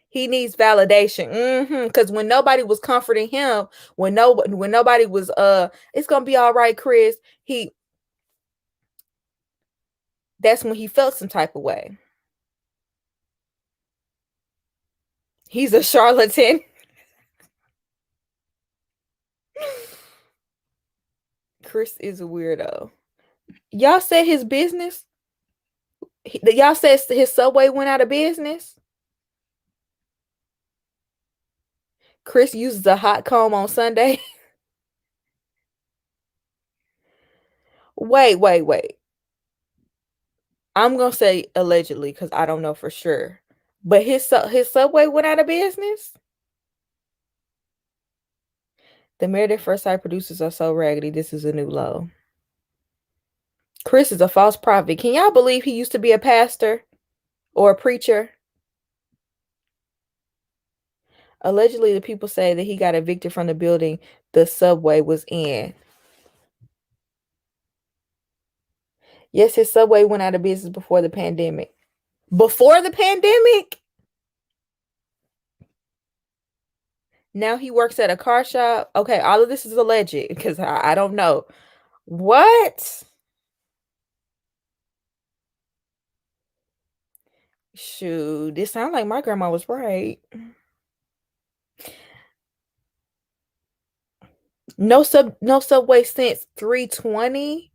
He needs validation. Because when nobody was comforting him, when nobody was it's gonna be all right, Chris. That's when he felt some type of way. He's a charlatan. Chris is a weirdo. Y'all said his business. Y'all said his Subway went out of business. Chris uses a hot comb on Sunday. Wait. I'm gonna say allegedly because I don't know for sure. But his Subway went out of business. The Married at First Sight producers are so raggedy. This is a new low. Chris is a false prophet. Can y'all believe he used to be a pastor or a preacher? Allegedly, the people say that he got evicted from the building the Subway was in. Yes, his Subway went out of business before the pandemic. Before the pandemic? Now he works at a car shop. Okay, all of this is alleged because I don't know. What? Shoot, this sounds like my grandma was right. No Subway since 320.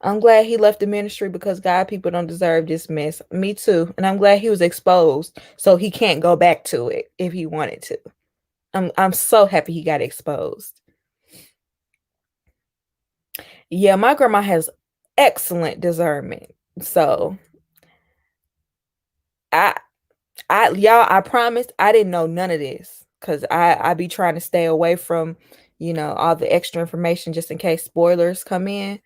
I'm glad he left the ministry because God, people don't deserve this mess. Me too. And I'm glad he was exposed so he can't go back to it if he wanted to. I'm so happy he got exposed. Yeah, my grandma has excellent discernment. So I y'all, I promised I didn't know none of this because I be trying to stay away from, all the extra information just in case spoilers come in.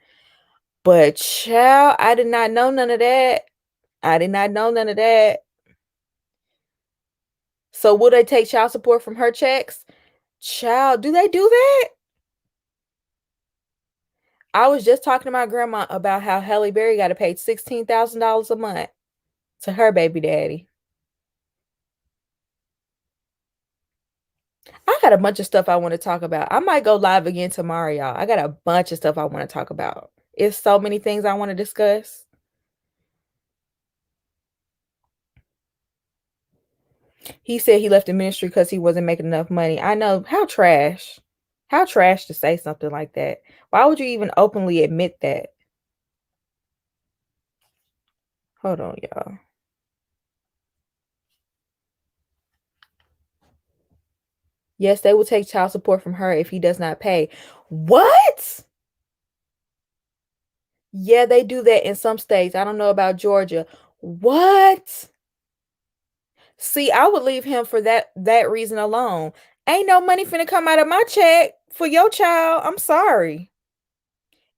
But child, I did not know none of that. I did not know none of that. So will they take child support from her checks? Child, do they do that? I was just talking to my grandma about how Halle Berry got to pay $16,000 a month to her baby daddy. I got a bunch of stuff I want to talk about. I might go live again tomorrow, y'all. I got a bunch of stuff I want to talk about. It's so many things I want to discuss. He said he left the ministry because he wasn't making enough money. I know. How trash. How trash to say something like that. Why would you even openly admit that? Hold on, y'all. Yes, they will take child support from her if he does not pay. What? Yeah, they do that in some states. I don't know about Georgia. What? See, I would leave him for that reason alone. Ain't no money finna come out of my check for your child. I'm sorry.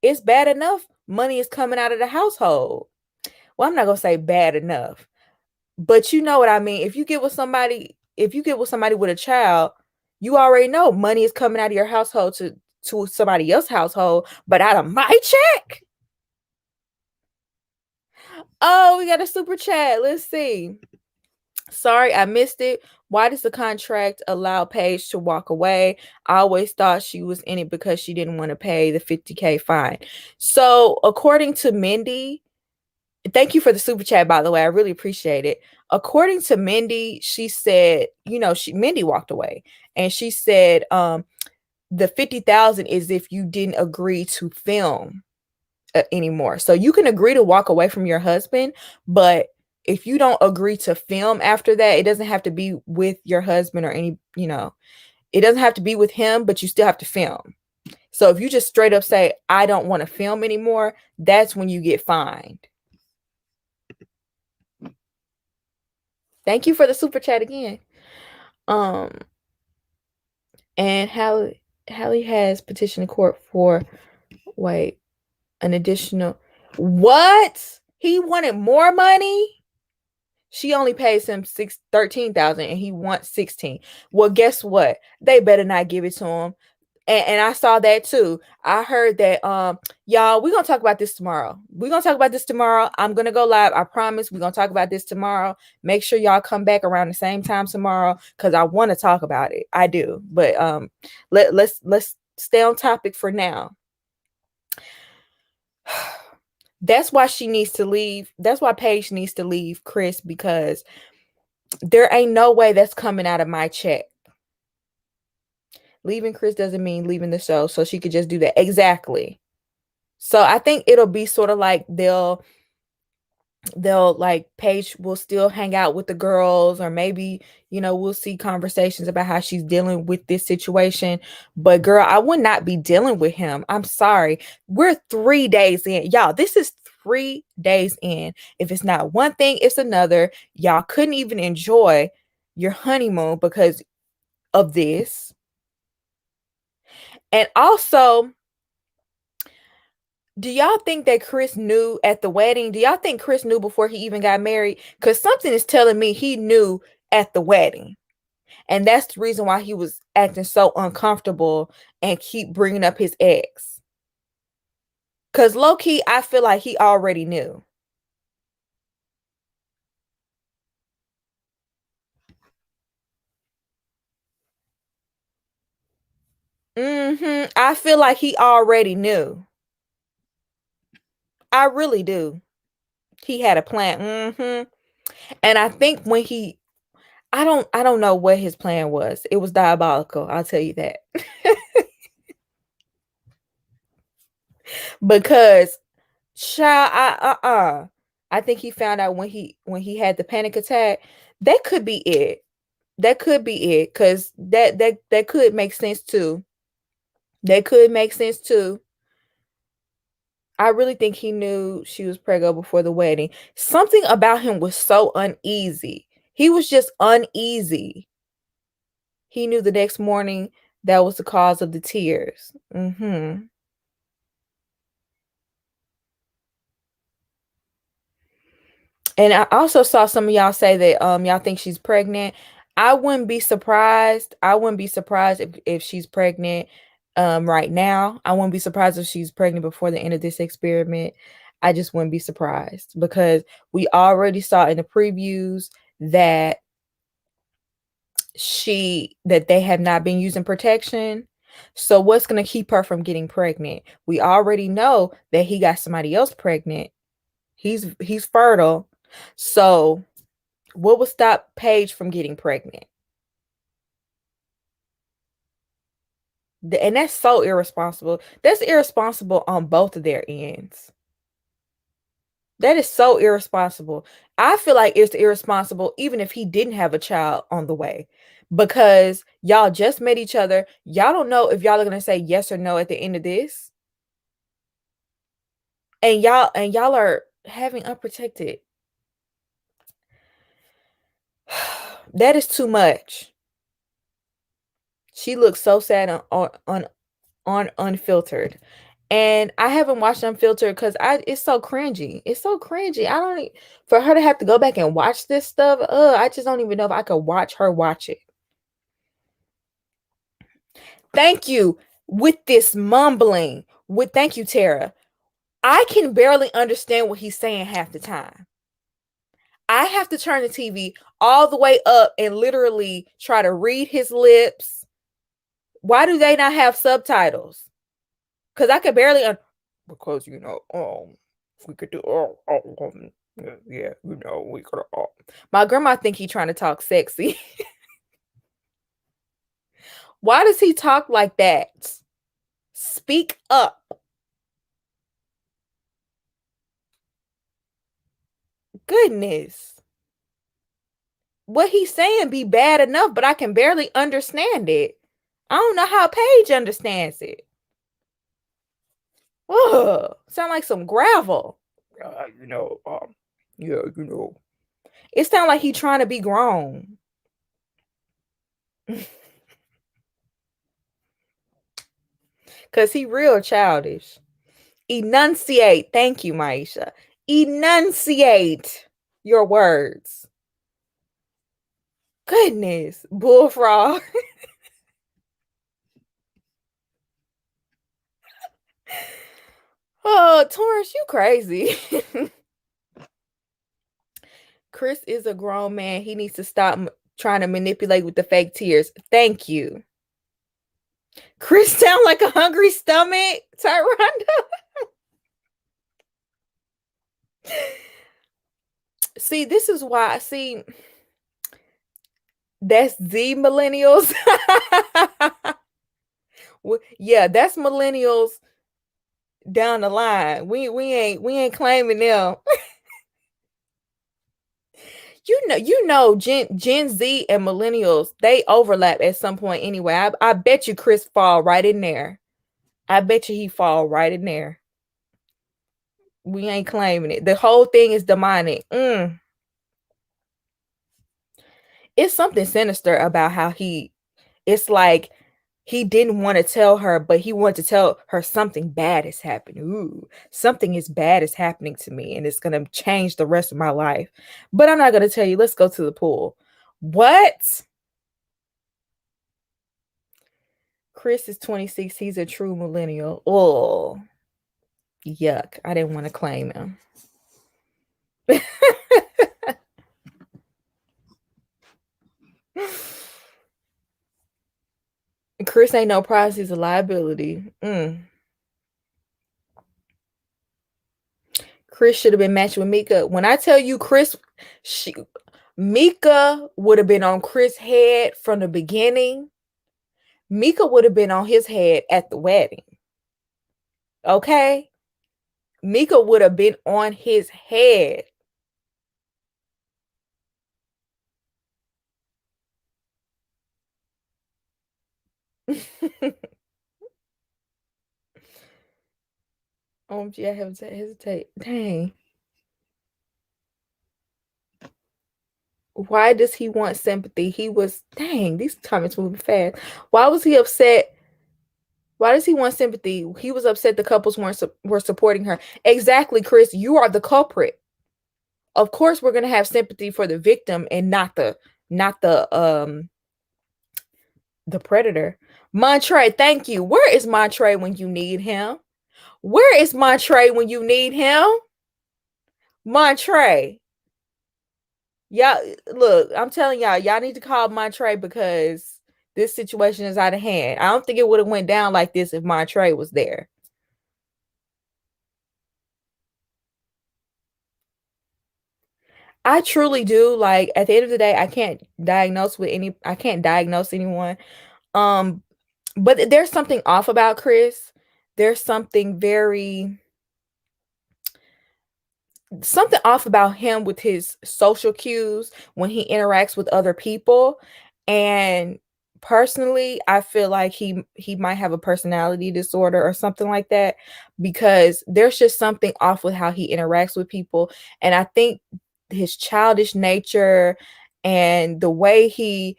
It's bad enough money is coming out of the household. Well, I'm not gonna say bad enough, but you know what I mean. If you get with somebody with a child, you already know money is coming out of your household to somebody else's household, but out of my check. Oh, we got a super chat. Let's see. Sorry, I missed it. Why does the contract allow Paige to walk away? I always thought she was in it because she didn't want to pay the $50K fine. So, according to Mindy, thank you for the super chat, by the way. I really appreciate it. According to Mindy, she said, Mindy walked away, and she said, the 50,000 is if you didn't agree to film anymore. So you can agree to walk away from your husband, but if you don't agree to film after that, it doesn't have to be with your husband or it doesn't have to be with him, but you still have to film. So if you just straight up say, I don't want to film anymore, that's when you get fined. Thank you for the super chat again. And Hallie has petitioned the court for an additional what? He wanted more money? She only pays him 13,000 and he wants 16. Well, guess what? They better not give it to him. And I saw that too. I heard that y'all, we're gonna talk about this tomorrow. I'm gonna go live. I promise we're gonna talk about this tomorrow. Make sure y'all come back around the same time tomorrow because I want to talk about it. I do, but let's stay on topic for now. That's why she needs to leave. That's why Paige needs to leave Chris, because there ain't no way that's coming out of my check. Leaving Chris doesn't mean leaving the show, so she could just do that. Exactly. So I think it'll be sort of like they'll like Paige will still hang out with the girls, or maybe we'll see conversations about how she's dealing with this situation. But girl, I would not be dealing with him. I'm sorry. We're 3 days in, y'all. This is 3 days in. If it's not one thing, it's another. Y'all couldn't even enjoy your honeymoon because of this. And also, do y'all think that Chris knew at the wedding? Do y'all think Chris knew before he even got married? Because something is telling me he knew at the wedding. And that's the reason why he was acting so uncomfortable and keep bringing up his ex. Because low-key, I feel like he already knew. I feel like he already knew. I really do. He had a plan. And I think I don't know what his plan was. It was diabolical, I'll tell you that. Because child, I think he found out when he had the panic attack. That could be it. That could be it, because that could make sense too. That could make sense too. I really think he knew she was pregnant before the wedding. Something about him was so uneasy. He was just uneasy. He knew the next morning that was the cause of the tears. And I also saw some of y'all say that y'all think she's pregnant. I wouldn't be surprised. I wouldn't be surprised if she's pregnant right now. I wouldn't be surprised if she's pregnant before the end of this experiment. I just wouldn't be surprised, because we already saw in the previews that they have not been using protection. So what's going to keep her from getting pregnant? We already know that he got somebody else pregnant. He's fertile. So what would stop Paige from getting pregnant? And that's so irresponsible. That's irresponsible on both of their ends. That is so irresponsible. I feel like it's irresponsible even if he didn't have a child on the way, because y'all just met each other. Y'all don't know if y'all are going to say yes or no at the end of this. And y'all are having unprotected. That is too much. She looks so sad on Unfiltered. And I haven't watched Unfiltered because it's so cringy. It's so cringy. I don't for her to have to go back and watch this stuff. I just don't even know if I could watch her watch it. Thank you. With this mumbling. Thank you, Tara. I can barely understand what he's saying half the time. I have to turn the TV all the way up and literally try to read his lips. Why do they not have subtitles? Because I could barely because we could do yeah, we could my grandma think he trying to talk sexy. Why does he talk like that? Speak up. Goodness. What he's saying be bad enough, but I can barely understand it. I don't know how Paige understands it. Ugh, sound like some gravel. It sounds like he trying to be grown. Because he real childish. Enunciate. Thank you, Maisha. Enunciate your words. Goodness. Bullfrog. Oh, Torrance, you crazy. Chris is a grown man. He needs to stop trying to manipulate with the fake tears. Thank you. Chris sound like a hungry stomach. Tyronda. See, this is why. See, that's the millennials. Yeah, that's millennials down the line. We ain't claiming them. You know, Gen Z and millennials, they overlap at some point anyway. I bet you Chris fall right in there. I bet you he fall right in there. We ain't claiming it. The whole thing is demonic. It's something sinister about how it's like he didn't want to tell her, but he wanted to tell her something bad is happening. Ooh, something is bad is happening to me, and it's going to change the rest of my life. But I'm not going to tell you. Let's go to the pool. What? Chris is 26. He's a true millennial. Oh, yuck. I didn't want to claim him. Chris ain't no prize. He's a liability. Chris should have been matched with Mika. When I tell you Chris, Mika would have been on Chris' head from the beginning. Mika would have been on his head at the wedding. Okay? Mika would have been on his head. OMG, I hesitate. Dang. Why does he want sympathy? Dang, these comments moving fast. Why was he upset? Why does he want sympathy? He was upset the couples were supporting her. Exactly, Chris. You are the culprit. Of course, we're gonna have sympathy for the victim and not the predator. Montre, thank you. Where is Montre when you need him? Where is Montre when you need him? Montre. Y'all, look, I'm telling y'all need to call Montre because this situation is out of hand. I don't think it would have went down like this if Montre was there. I truly do. Like, at the end of the day, I can't diagnose anyone. But there's something off about Chris. There's something off about him with his social cues when he interacts with other people. And personally, I feel like he might have a personality disorder or something like that, because there's just something off with how he interacts with people. And I think his childish nature and the way he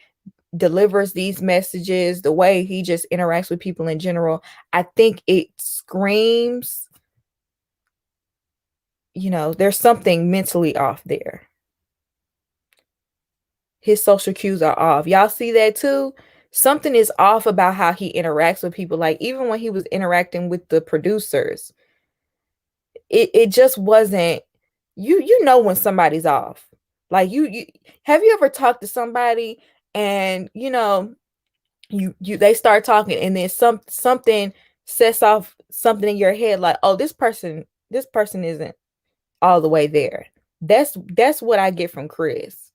delivers these messages, the way he just interacts with people in general, I think it screams, there's something mentally off there. His social cues are off. Y'all see that too? Something is off about how he interacts with people. Like, even when he was interacting with the producers, it just wasn't, you know when somebody's off. Like, you have you ever talked to somebody and they start talking and then something sets off something in your head, like, oh, this person isn't all the way there. That's what I get from Chris.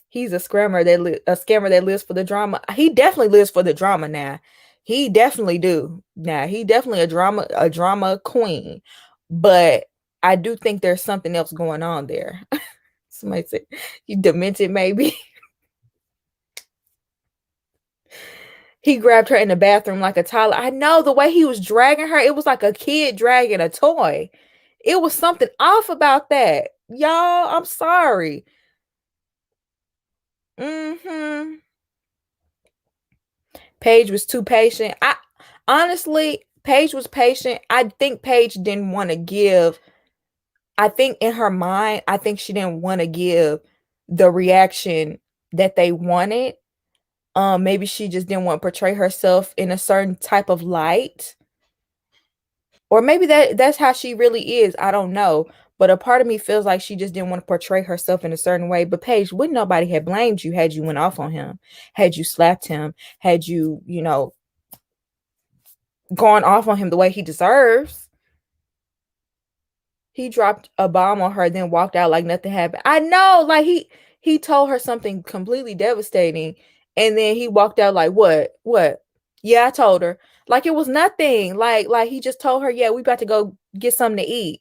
He's a scammer that lives for the drama. He definitely lives for the drama now. He definitely do. Now, he definitely a drama queen. But I do think there's something else going on there. Somebody said you demented, maybe. He grabbed her in the bathroom like a toddler. I know the way he was dragging her, it was like a kid dragging a toy. It was something off about that. Y'all, I'm sorry. Paige was too patient. Honestly, Paige was patient. I think Paige didn't want to give. I think in her mind, I think she didn't want to give the reaction that they wanted. Maybe she just didn't want to portray herself in a certain type of light. Or maybe that's how she really is. I don't know. But a part of me feels like she just didn't want to portray herself in a certain way. But Paige, wouldn't nobody have blamed you had you went off on him, had you slapped him, had you, gone off on him the way he deserves. He dropped a bomb on her, then walked out like nothing happened. I know, like he told her something completely devastating, and then he walked out like, what? Yeah, I told her. Like it was nothing. Like he just told her, yeah, we about to go get something to eat.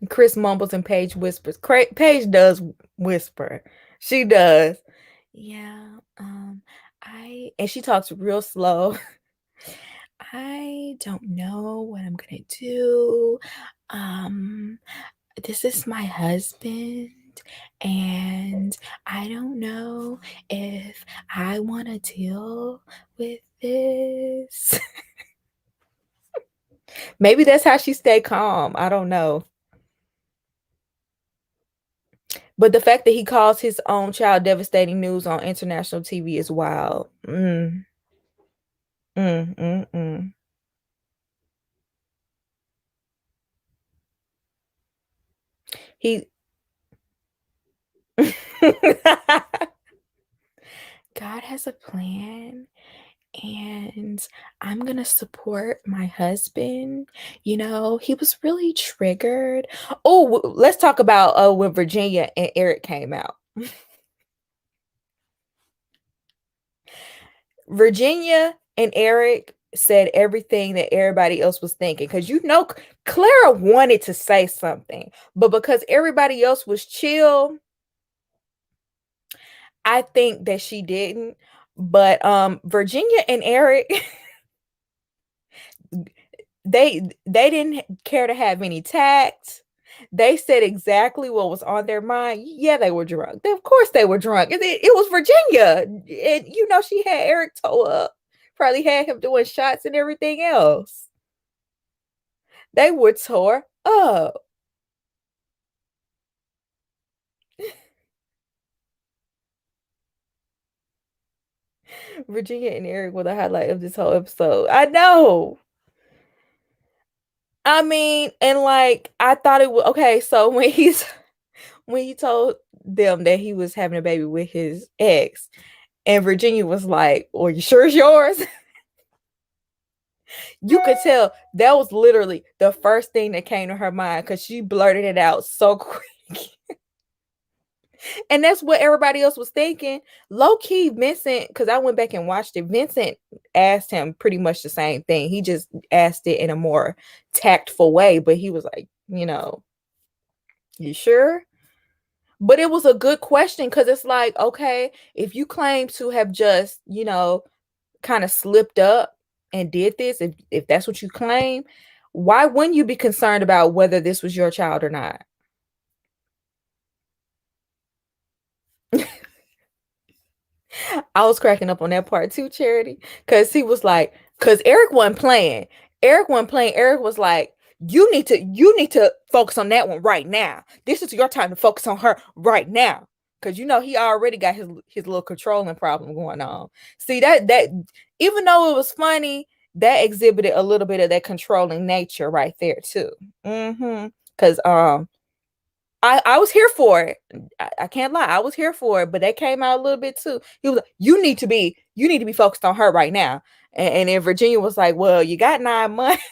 Chris mumbles and Paige whispers. Paige does whisper. She does. Yeah. And she talks real slow. I don't know what I'm gonna do. This is my husband, and I don't know if I want to deal with this. Maybe that's how she stayed calm. I don't know. But the fact that he calls his own child devastating news on international TV is wild. He God has a plan, and I'm gonna support my husband. You know, he was really triggered. Oh, let's talk about when Virginia and Eric came out. Virginia and Eric said everything that everybody else was thinking, because you know Clara wanted to say something, but because everybody else was chill, I think that she didn't. But Virginia and Eric, they didn't care to have any tact. They said exactly what was on their mind. Yeah, they were drunk. Of course they were drunk. It was Virginia. And you know, she had Eric toe up. Probably had him doing shots and everything else. They were tore up. Virginia and Eric were the highlight of this whole episode. I know. I mean, and like I thought it was okay. So when he told them that he was having a baby with his ex, and Virginia was like, "Well, you sure it's yours?" You could tell that was literally the first thing that came to her mind, because she blurted it out so quick. And that's what everybody else was thinking. Low key, Vincent, because I went back and watched it, Vincent asked him pretty much the same thing. He just asked it in a more tactful way, but he was like, you know, you sure? But it was a good question, because it's like, okay, if you claim to have just, you know, kind of slipped up and did this, if that's what you claim, why wouldn't you be concerned about whether this was your child or not? I was cracking up on that part too, Charity, because he was like, because Eric wasn't playing. Eric wasn't playing. Eric was like, you need to focus on that one right now. This is your time to focus on her right now. Because you know he already got his little controlling problem going on. See, that even though it was funny, that exhibited a little bit of that controlling nature right there too. Because I was here for it. I can't lie. I was here for it, but that came out a little bit too. He was like, you need to be focused on her right now. And then Virginia was like, well, you got 9 months.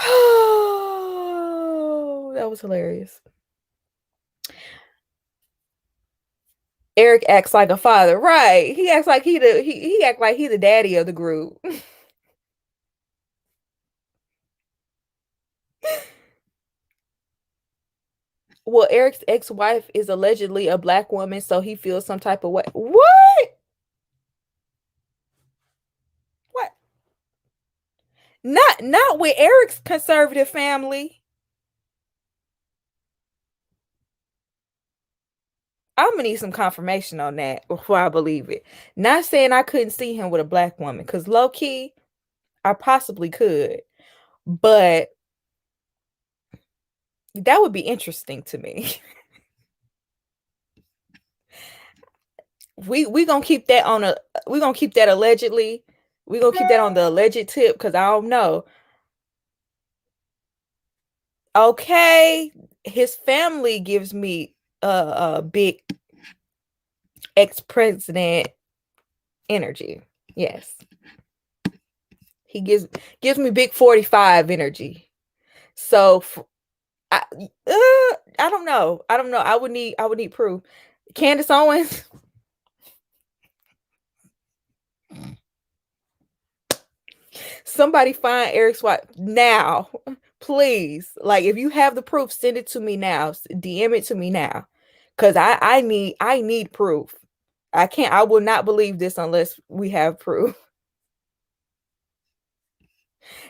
Oh, that was hilarious. Eric acts like a father, right? He acts like he act like he the daddy of the group. Well, Eric's ex-wife is allegedly a black woman, so he feels some type of way. What? What? Not with Eric's conservative family. I'm gonna need some confirmation on that before I believe it. Not saying I couldn't see him with a black woman, because low key, I possibly could, but that would be interesting to me. we gonna keep that allegedly. We gonna keep that on the alleged tip, because I don't know. Okay, his family gives me a big ex-president energy. Yes, he gives me big 45 energy. So I don't know. I would need proof. Candace Owens. Somebody find Eric's wife now, please. Like, if you have the proof, send it to me now. DM it to me now, because I need proof. I will not believe this unless we have proof.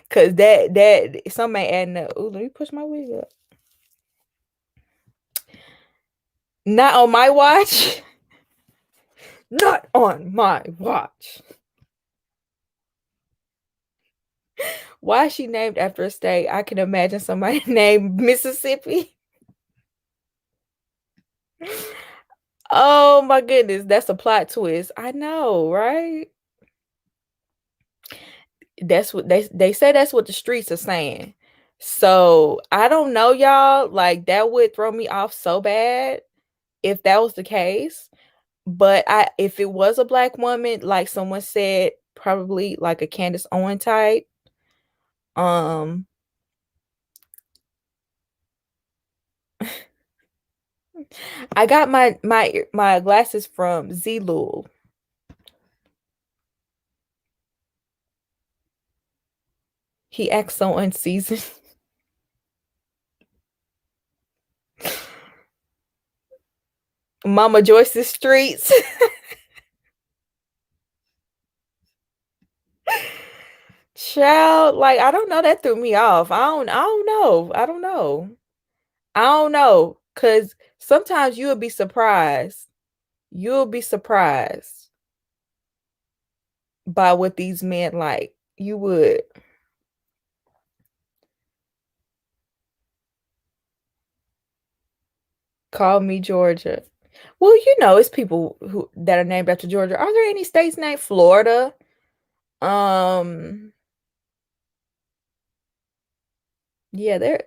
Because that somebody adding up. Ooh, let me push my wig up. Not on my watch. Not on my watch. Why is she named after a state? I can imagine somebody named Mississippi. Oh my goodness, that's a plot twist. I know, right? That's what they say. That's what the streets are saying. So I don't know, y'all. Like that would throw me off so bad if that was the case. But if it was a black woman, like someone said, probably like a Candace Owen type. Um I got my glasses from Zlul. He acts so unseasoned. Mama Joyce's Streets. Child, like I don't know, that threw me off. I don't know. I don't know. I don't know. Cause sometimes you'll be surprised. You'll be surprised by what these men like. You would. Call me Georgia. Well, you know, it's people who that are named after Georgia. Are there any states named Florida? Um, yeah, there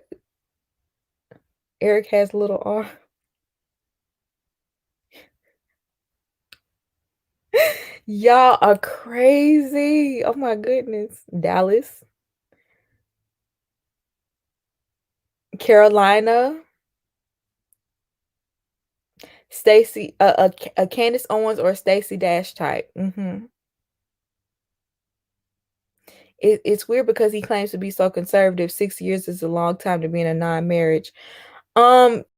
Eric has a little R. Y'all are crazy. Oh my goodness. Dallas, Carolina, Stacy, a Candace Owens or a Stacey Dash type. It's weird because he claims to be so conservative. 6 years is a long time to be in a non-marriage. Um,